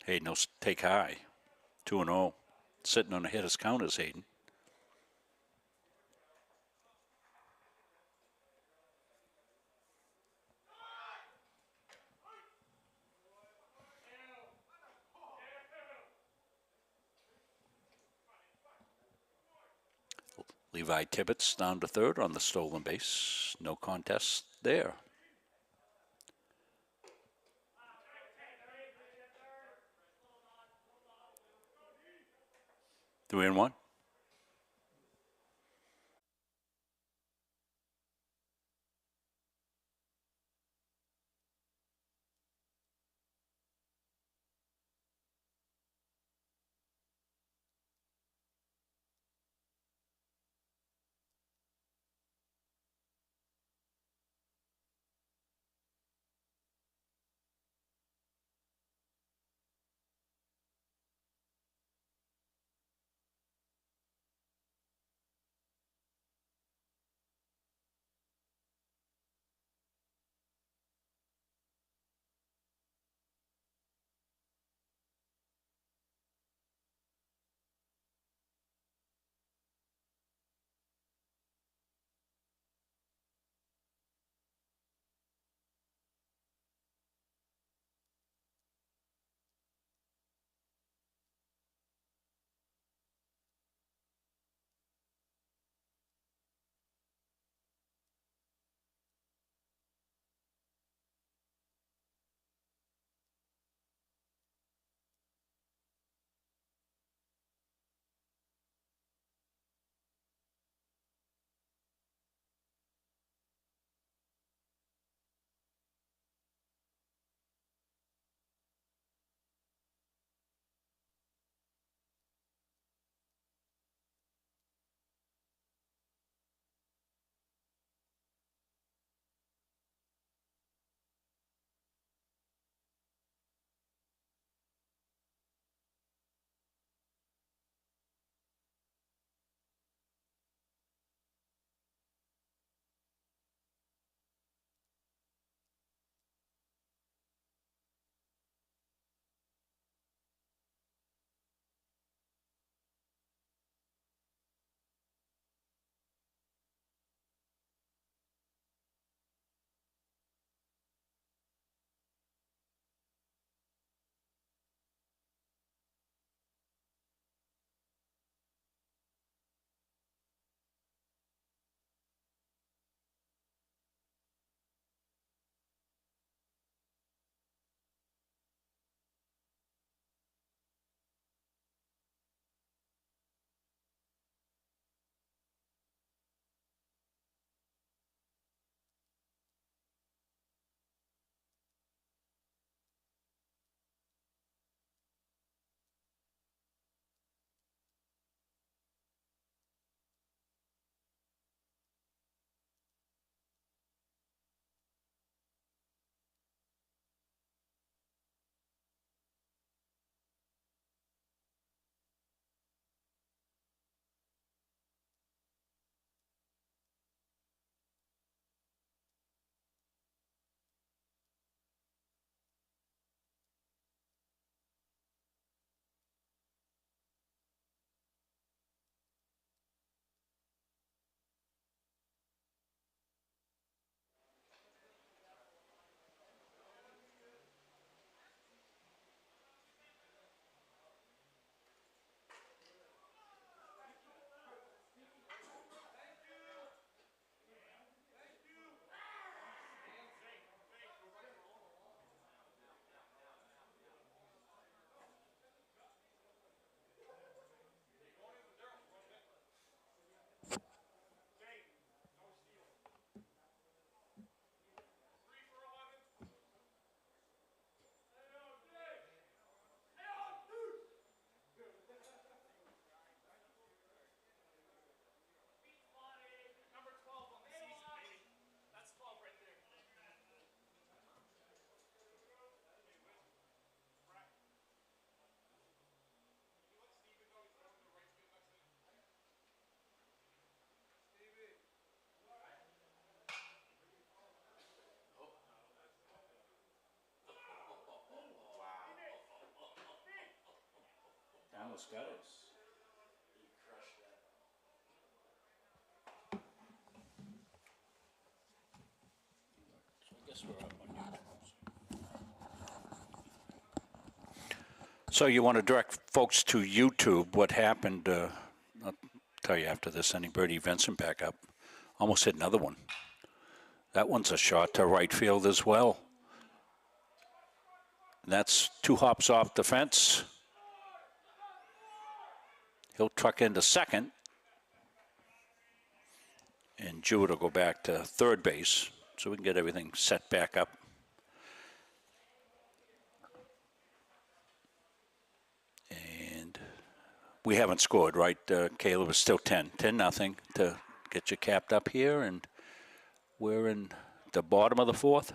Hayden will take high. 2-0. Sitting on the hitter's count is Hayden. Levi Tibbetts down to third on the stolen base. No contest there. Three and one. almost got it. I guess we're up on YouTube. So you want to direct folks to YouTube. What happened, I'll tell you after this, sending Bertie Vincent back up. Almost hit another one. That one's a shot to right field as well. And that's 2 hops off the fence. He'll truck into second. And Jewett will go back to third base so we can get everything set back up. And we haven't scored, right? Caleb is still 10-0 to get you capped up here. And we're in the bottom of the 4th.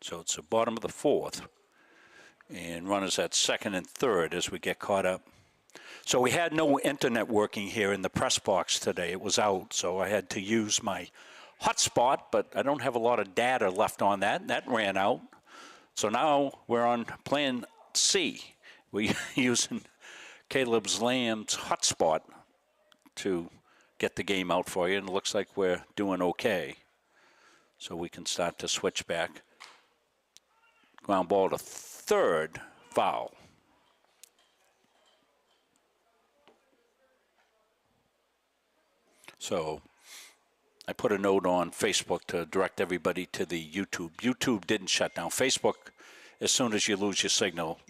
So it's the bottom of the 4th. And runners at second and third as we get caught up. So we had no internet working here in the press box today. It was out, so I had to use my hotspot, but I don't have a lot of data left on that. That ran out. So now we're on plan C. We're using Caleb's Lamb's hotspot to get the game out for you, and it looks like we're doing okay. So we can start to switch back. Ground ball to third, foul. So I put a note on Facebook to direct everybody to the YouTube. YouTube didn't shut down. Facebook, as soon as you lose your signal,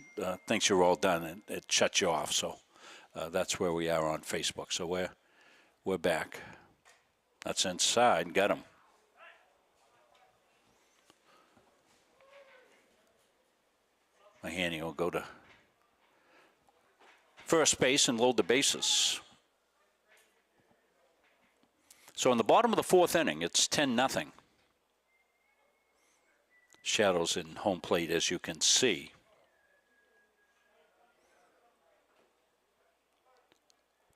thinks you're all done, and it shuts you off. So that's where we are on Facebook. So we're back. That's inside. Got him. Mahaney will go to first base and load the bases. So in the bottom of the 4th inning, it's 10-0. Shadows in home plate, as you can see.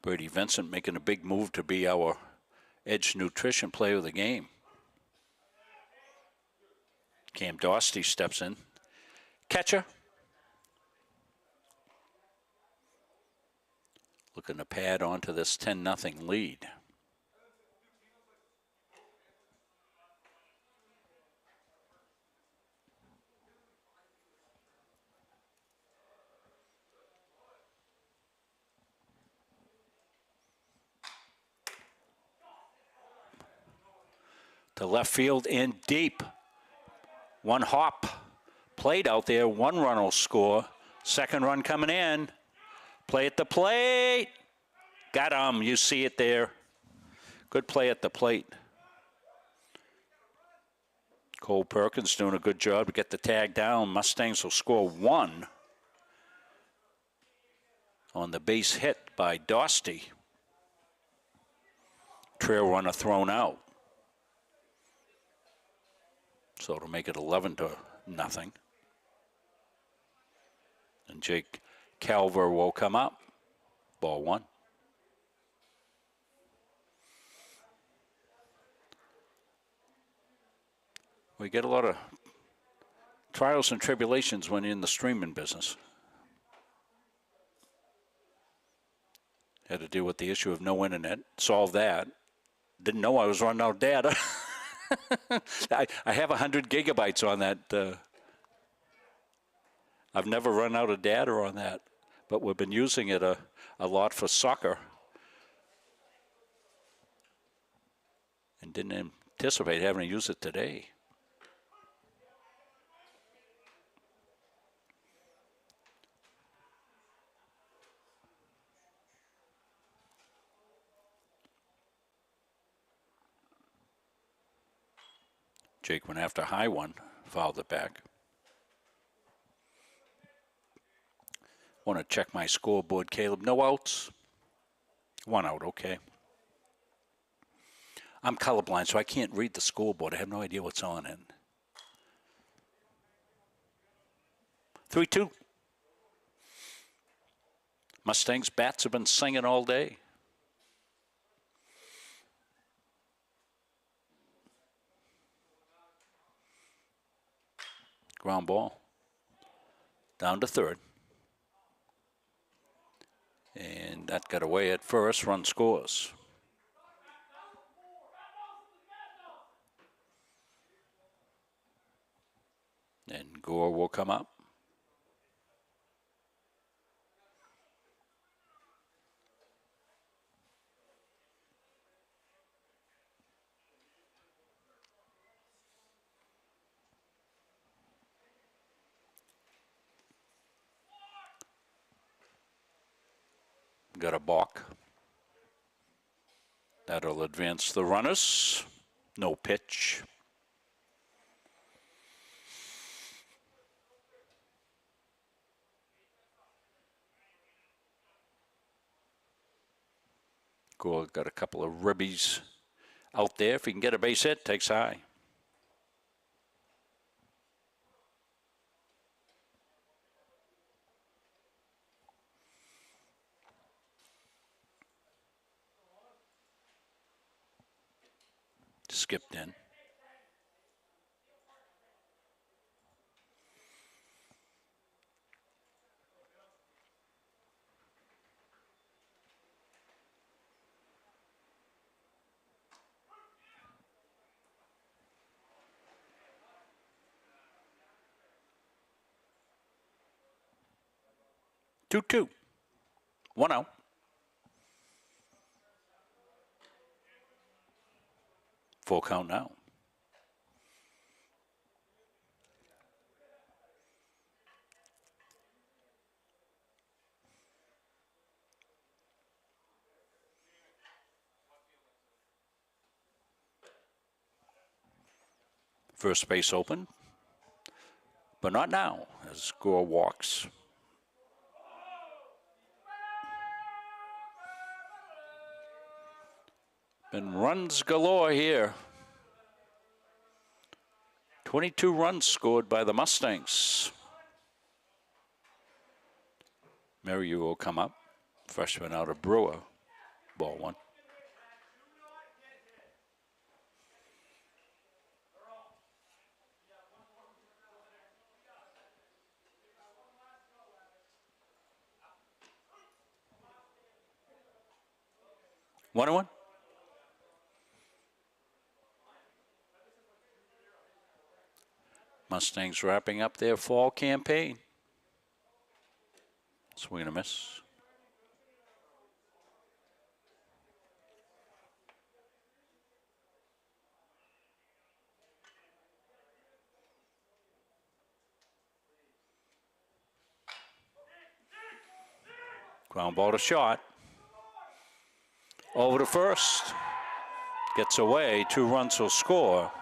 Bertie Vincent making a big move to be our Edge Nutrition player of the game. Cam Dostey steps in. Catcher. Looking to pad onto this 10-0 lead. To left field and deep. 1 hop played out there. 1 run will score. 2nd run coming in. Play at the plate. Got him. You see it there. Good play at the plate. Cole Perkins doing a good job to get the tag down. Mustangs will score 1 on the base hit by Dostey. Trail runner thrown out. So to make it 11-0. And Jake Calver will come up. Ball 1. We get a lot of trials and tribulations when you're in the streaming business. Had to deal with the issue of no internet. Solved that. Didn't know I was running out of data. I have 100 gigabytes on that. I've never run out of data on that, but we've been using it a lot for soccer. And didn't anticipate having to use it today. Jake went after a high one, fouled it back. Want to check my scoreboard, Caleb. No outs. 1 out, okay. I'm colorblind, so I can't read the scoreboard. I have no idea what's on it. 3-2. Mustangs bats have been singing all day. Ground ball. Down to third. And that got away at first. Run scores. And Gore will come up. Got a balk. That'll advance the runners. No pitch. Gore got a couple of ribbies out there. If he can get a base hit, takes high. Skipped in. Two. 1-0. Full count now. First base open, but not now as Gore walks. Been runs galore here. 22 runs scored by the Mustangs. Merrill will come up. Freshman out of Brewer. Ball one. One and one. Mustangs wrapping up their fall campaign. Swing and a miss. Ground ball to short. Over to first. Gets away. 2 runs will score.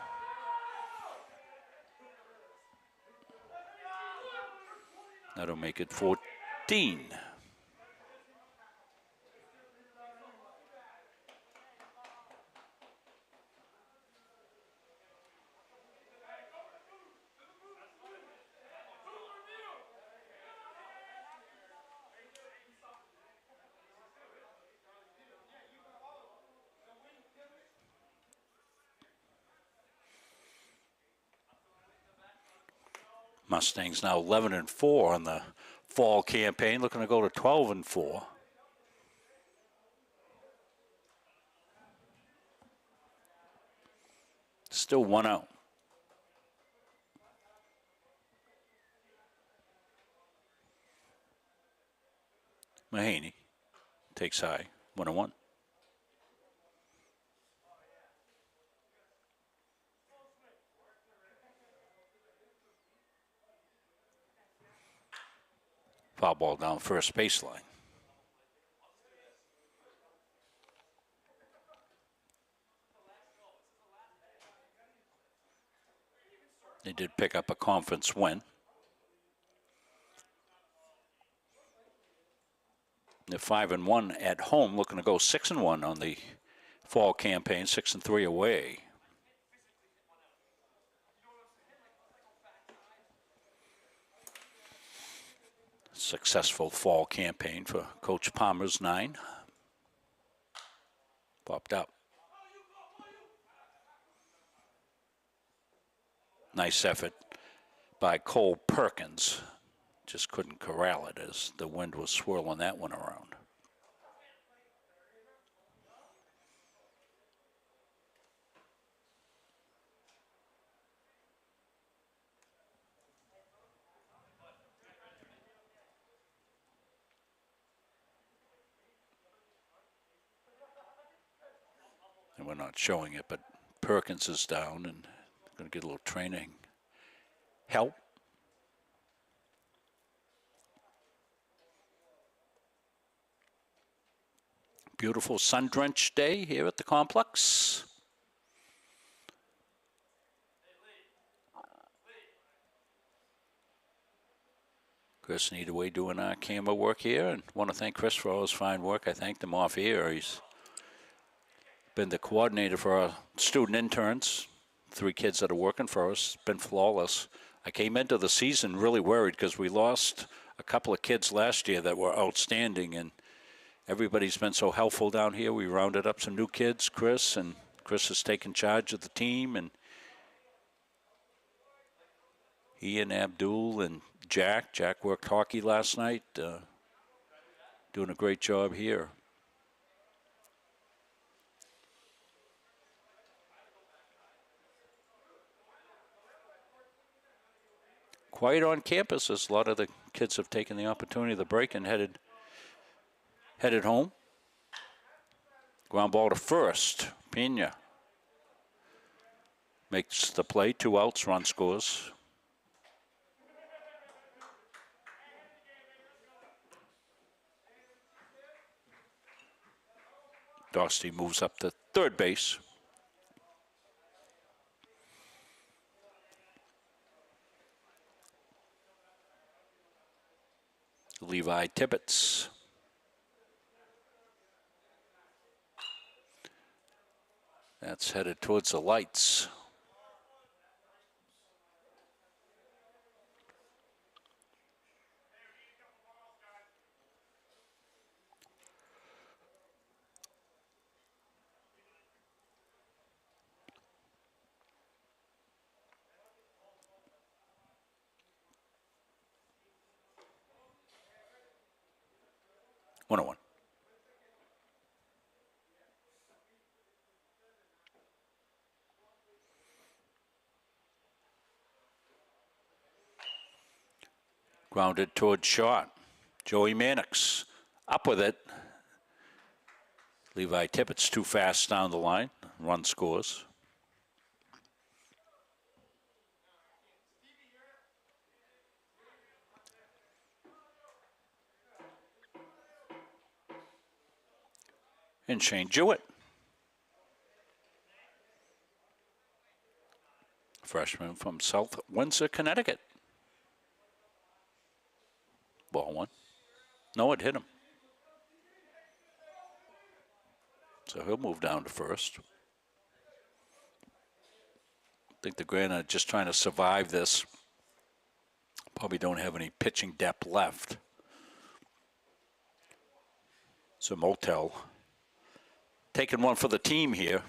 That'll make it 14. Mustangs now 11-4 on the fall campaign, looking to go to 12-4. Still 1 out. Mahaney takes high, 1-1. Foul ball down first baseline. They did pick up a conference win. They're 5-1 at home, looking to go 6-1 on the fall campaign, 6-3 away. Successful fall campaign for Coach Palmer's 9. Popped up. Nice effort by Cole Perkins. Just couldn't corral it as the wind was swirling that one around. And we're not showing it, but Perkins is down and going to get a little training help. Beautiful sun-drenched day here at the complex. Chris Needaway doing our camera work here, and want to thank Chris for all his fine work. I thanked him off here. He's been the coordinator for our student interns, 3 kids that are working for us. Been flawless. I came into the season really worried because we lost a couple of kids last year that were outstanding, and everybody's been so helpful down here. We rounded up some new kids, Chris has taken charge of the team, and he and Abdul and Jack worked hockey last night, doing a great job here. Quiet on campus as a lot of the kids have taken the opportunity of the break and headed home. Ground ball to first. Pena makes the play, 2 outs, run scores. Dostie moves up to third base. Levi Tibbetts. That's headed towards the lights. One on one. Grounded towards short. Joey Mannix up with it. Levi Tibbetts too fast down the line. Run scores. And Shane Jewett. Freshman from South Windsor, Connecticut. Ball one. No, it hit him. So he'll move down to first. I think the Granite are just trying to survive this. Probably don't have any pitching depth left. So Motel taking one for the team here.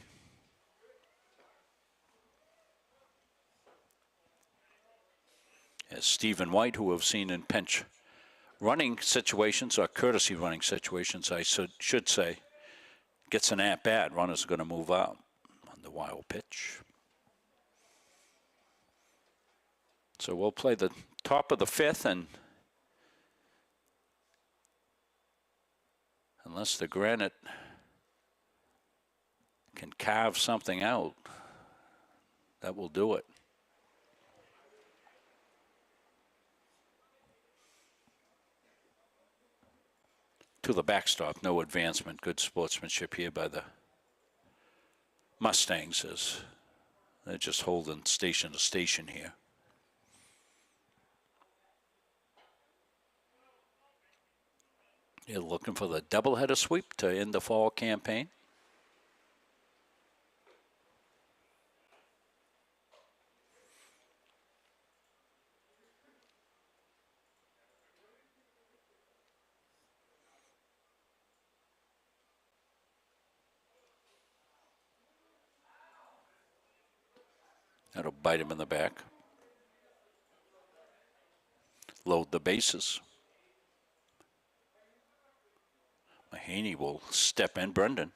As Stephen White, who we've seen in pinch running situations, or courtesy running situations, I should say, gets an at-bat. Runner's going to move out on the wild pitch. So we'll play the top of the 5th, and unless the Granite can carve something out, that will do it. To the backstop, no advancement. Good sportsmanship here by the Mustangs as they're just holding station to station here. They're looking for the doubleheader sweep to end the fall campaign. That'll bite him in the back. load the bases. Mahaney will step in. Brendan.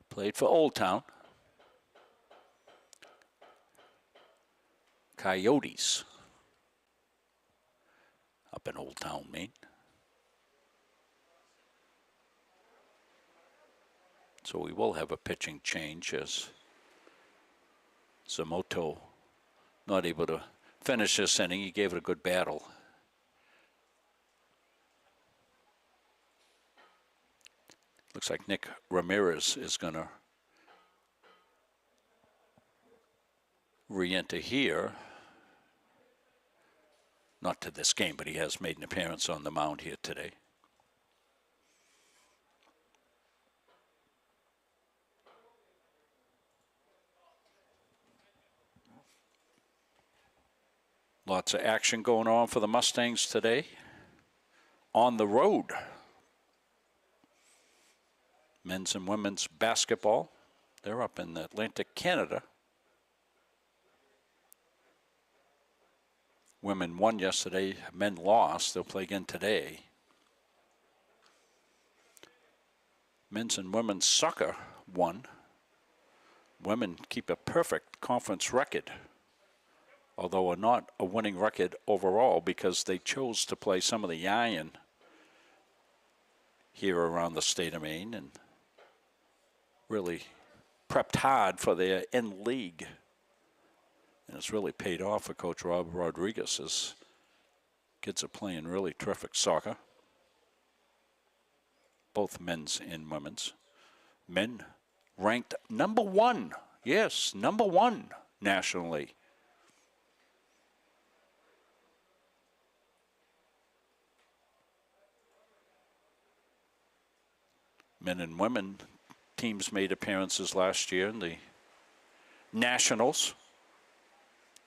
Played for Old Town. Coyotes up in Old Town, Maine. So we will have a pitching change as Zamoto not able to finish this inning. He gave it a good battle. Looks like Nick Ramirez is going to re-enter here. Not to this game, but he has made an appearance on the mound here today. Lots of action going on for the Mustangs today. On the road. Men's and women's basketball. They're up in Atlantic Canada. Women won yesterday, men lost. They'll play again today. Men's and women's soccer won. Women keep a perfect conference record, although not a winning record overall because they chose to play some of the iron here around the state of Maine and really prepped hard for their in-league. And it's really paid off for Coach Rob Rodriguez. His kids are playing really terrific soccer, both men's and women's. Men ranked number one, yes, number one nationally. Men and women teams made appearances last year in the Nationals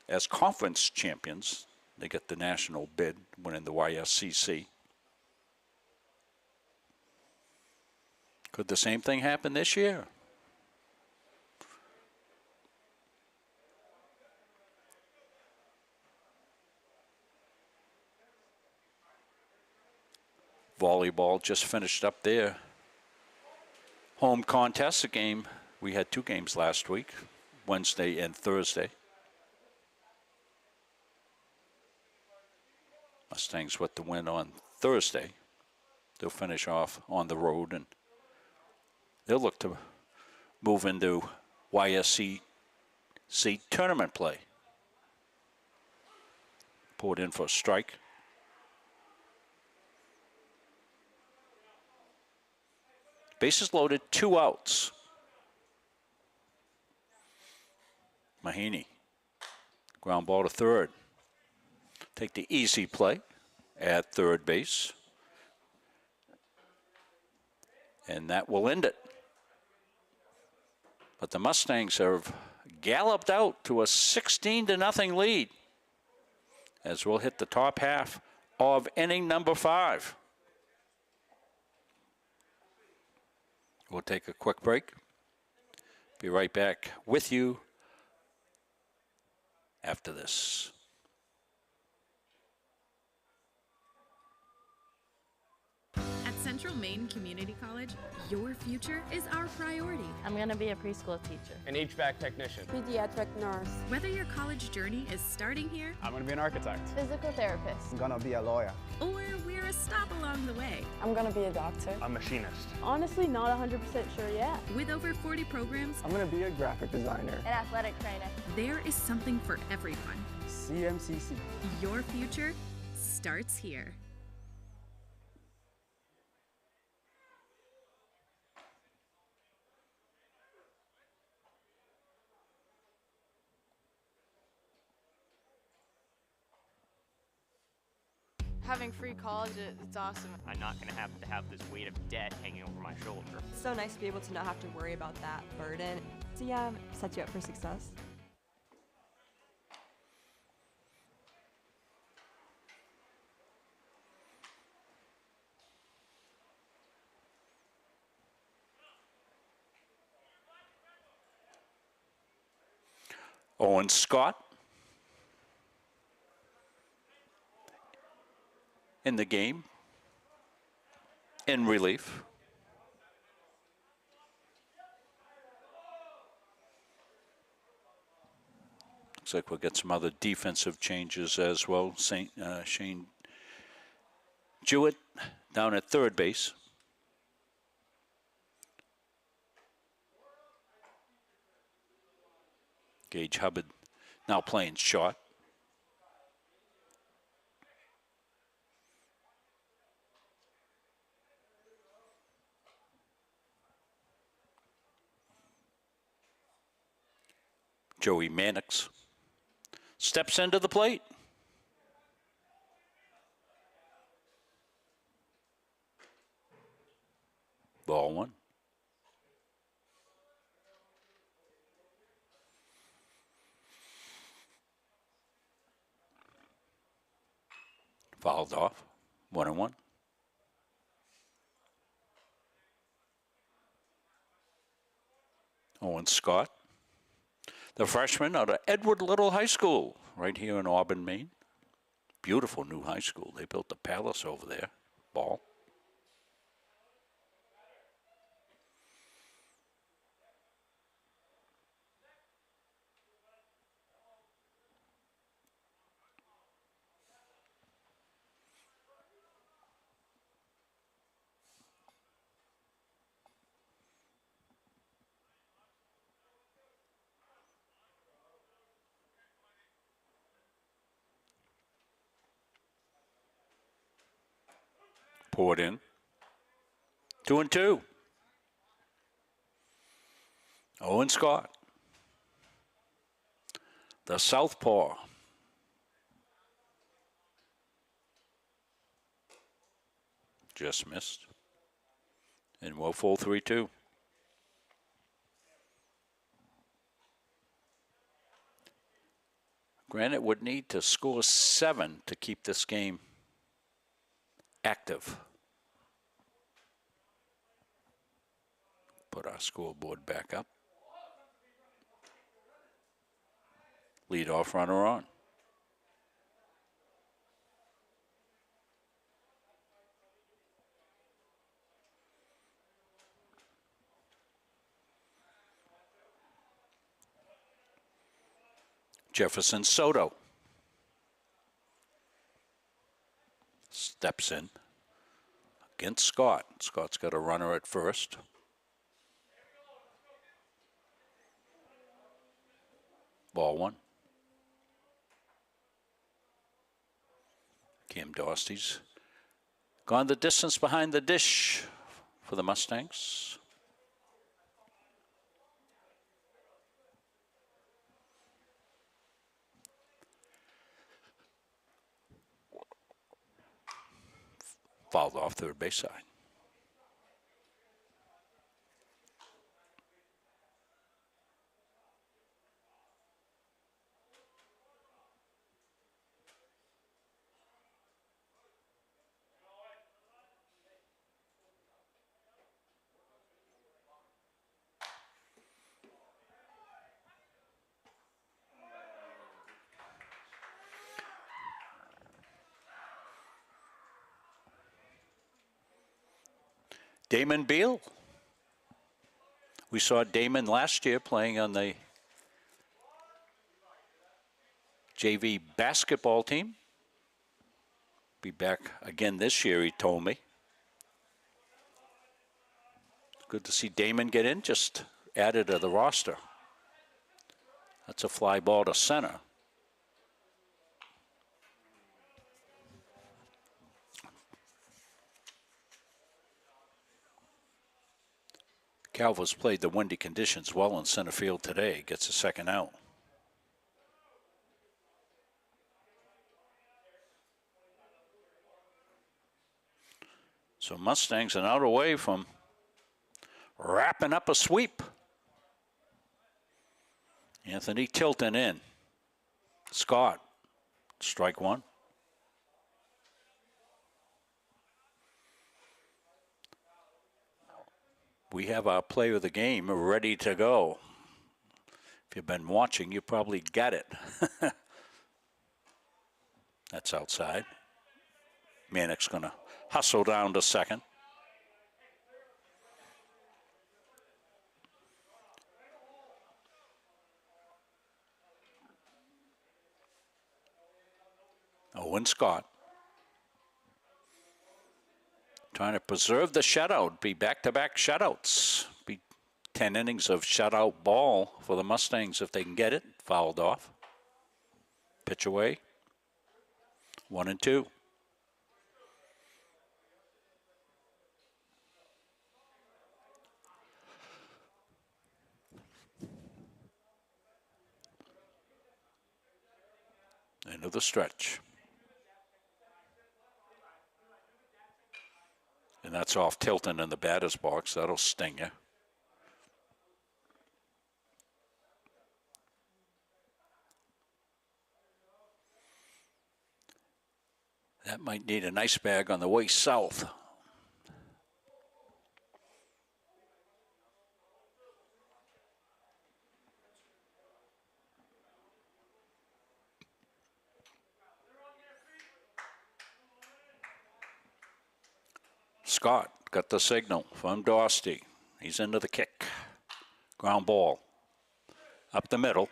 as conference champions. They get the national bid, winning the YSCC. Could the same thing happen this year? Volleyball just finished up there. Home contest, a game. We had two games last week, Wednesday and Thursday. Mustangs with the win on Thursday. They'll finish off on the road and they'll look to move into YSCC tournament play. Poured in for a strike. Bases loaded, 2 outs. Mahaney, ground ball to third. Take the easy play at third base. And that will end it. But the Mustangs have galloped out to a 16-0 lead as we'll hit the top half of inning number 5. We'll take a quick break. Be right back with you after this. At Central Maine Community College, your future is our priority. I'm going to be a preschool teacher. An HVAC technician. Pediatric nurse. Whether your college journey is starting here, I'm going to be an architect. Physical therapist. I'm going to be a lawyer. Or we're a stop along the way. I'm going to be a doctor. A machinist. Honestly, not 100% sure yet. With over 40 programs, I'm going to be a graphic designer. An athletic trainer. There is something for everyone. CMCC. Your future starts here. Having free college, it's awesome. I'm not going to have this weight of debt hanging over my shoulder. It's so nice to be able to not have to worry about that burden. So yeah, set you up for success. Owen Scott in the game, in relief. Looks like we'll get some other defensive changes as well. Shane Jewett down at third base. Gage Hubbard now playing short. Joey Mannix steps into the plate. Ball one. Fouled off. 1-1. Owen Scott, the freshman out of Edward Little High School, right here in Auburn, Maine. Beautiful new high school. They built the palace over there. Ball. Poured in. 2-2. Owen Scott, the southpaw. Just missed. And we'll full 3-2. Granite would need to score 7 to keep this game active. Put our scoreboard back up. Leadoff runner on. Jefferson Soto steps in against Scott. Scott's got a runner at first. Ball one. Cam Dosty's gone the distance behind the dish for the Mustangs. Fouled off third base side. Damon Beal. We saw Damon last year playing on the JV basketball team. Be back again this year, he told me. Good to see Damon get in, just added to the roster. That's a fly ball to center. Calvas played the windy conditions well in center field today. Gets a second out. So Mustangs an out away from wrapping up a sweep. Anthony Tilton in. Scott, strike one. We have our player of the game ready to go. If you've been watching, you probably got it. That's outside. Manick's going to hustle down to second. Owen Scott trying to preserve the shutout, be back-to-back shutouts, be 10 innings of shutout ball for the Mustangs if they can get it. Fouled off. Pitch away. 1-2. End of the stretch. And that's off Tilton in the batter's box. That'll sting you. That might need an ice bag on the way south. Scott got the signal from Dosty. He's into the kick. Ground ball. Up the middle.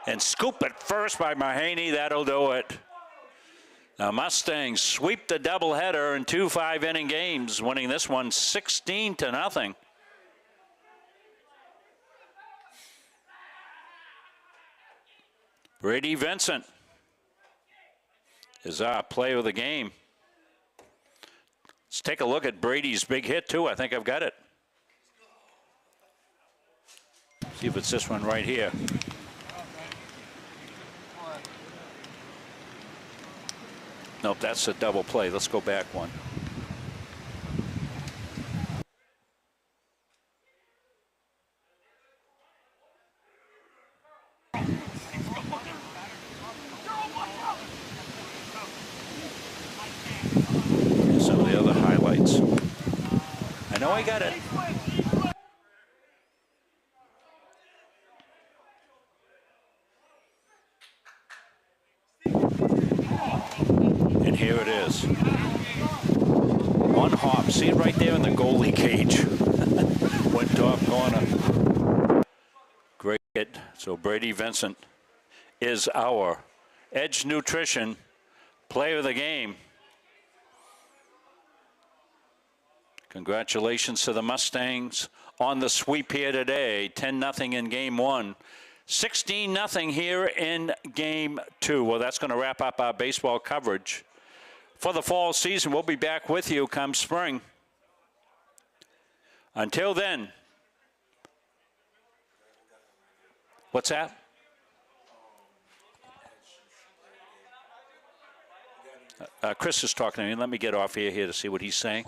And scoop it first by Mahaney. That'll do it. The Mustangs sweep the doubleheader in 2 5-inning games, winning this one 16-0. Brady Vincent is our player of the game. Let's take a look at Brady's big hit, too. I think I've got it. See if it's this one right here. Nope, that's a double play. Let's go back one. Here's some of the other highlights. I know I got it. And here it is. One hop. See it right there in the goalie cage. Went top corner. Great hit. So Brady Vincent is our Edge Nutrition player of the game. Congratulations to the Mustangs on the sweep here today. 10-0 in game one. 16-0 here in game two. Well, that's going to wrap up our baseball coverage for the fall season. We'll be back with you come spring. Until then, what's that? Chris is talking to me. Let me get off here to see what he's saying.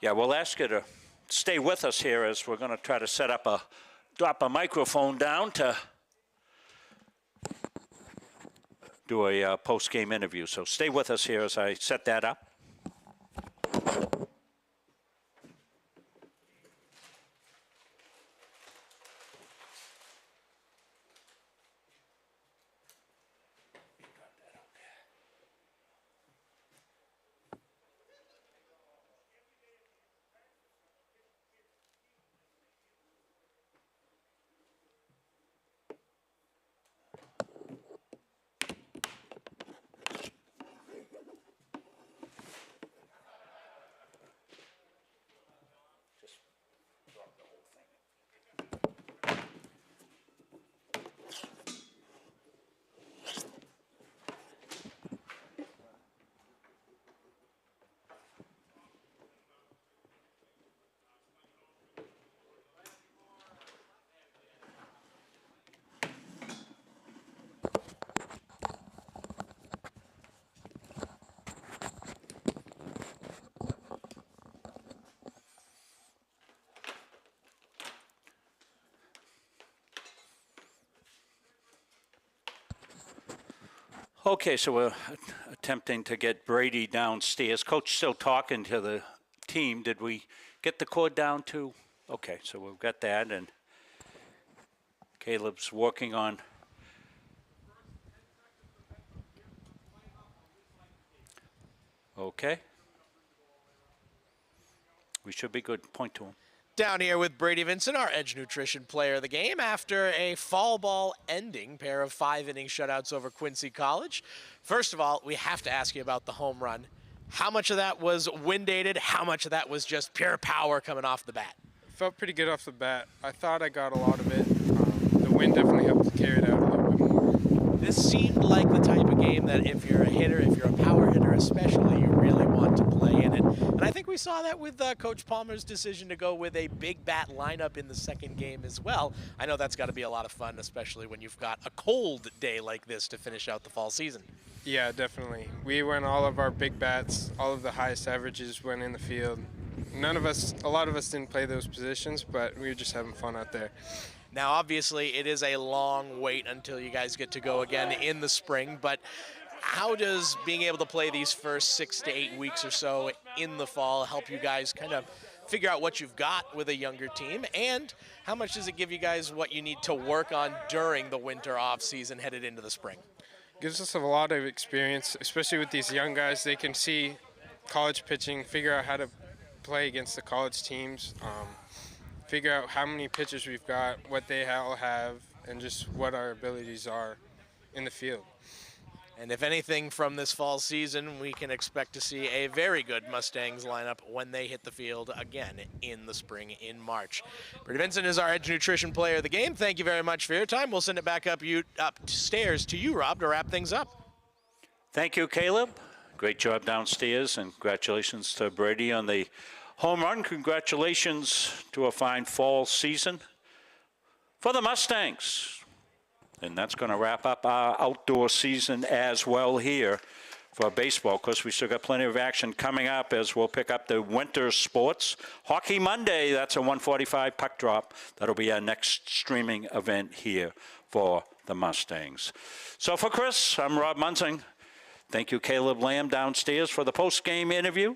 Yeah, we'll ask you to stay with us here as we're going to try to set up drop a microphone down to do a post-game interview. So stay with us here as I set that up. Okay, so we're attempting to get Brady downstairs. Coach still talking to the team. Did we get the cord down to? Okay, so we've got that, and Caleb's working on. Okay. We should be good. Point to him. Down here with Brady Vincent, our Edge Nutrition player of the game, after a fall ball ending pair of 5-inning shutouts over Quincy College. First of all, we have to ask you about the home run. How much of that was wind-aided? How much of that was just pure power coming off the bat? Felt pretty good off the bat. I thought I got a lot of it. The wind definitely helped to carry it out a little bit more. This seemed like the type of game that if you're a hitter, if you're a power hitter especially, you really want to play in it. And I think we saw that with Coach Palmer's decision to go with a big bat lineup in the second game as well. I know that's got to be a lot of fun, especially when you've got a cold day like this to finish out the fall season. Yeah, definitely. We went all of our big bats, all of the highest averages went in the field. A lot of us didn't play those positions, but we were just having fun out there. Now, obviously, it is a long wait until you guys get to go again in the spring, but how does being able to play these first 6 to 8 weeks or so in the fall help you guys kind of figure out what you've got with a younger team, and how much does it give you guys what you need to work on during the winter off season headed into the spring? Gives us a lot of experience, especially with these young guys. They can see college pitching, figure out how to play against the college teams, figure out how many pitchers we've got, what they all have, and just what our abilities are in the field. And if anything from this fall season, we can expect to see a very good Mustangs lineup when they hit the field again in the spring in March. Brady Vincent is our Edge Nutrition player of the game. Thank you very much for your time. We'll send it back upstairs to you, Rob, to wrap things up. Thank you, Caleb. Great job downstairs, and congratulations to Brady on the home run. Congratulations to a fine fall season for the Mustangs. And that's going to wrap up our outdoor season as well here for baseball. Of course, we still got plenty of action coming up as we'll pick up the winter sports. Hockey Monday, that's a 1:45 puck drop. That'll be our next streaming event here for the Mustangs. So for Chris, I'm Rob Munsing. Thank you, Caleb Lamb, downstairs for the post-game interview.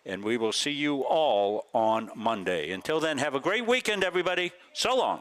And we will see you all on Monday. Until then, have a great weekend, everybody. So long.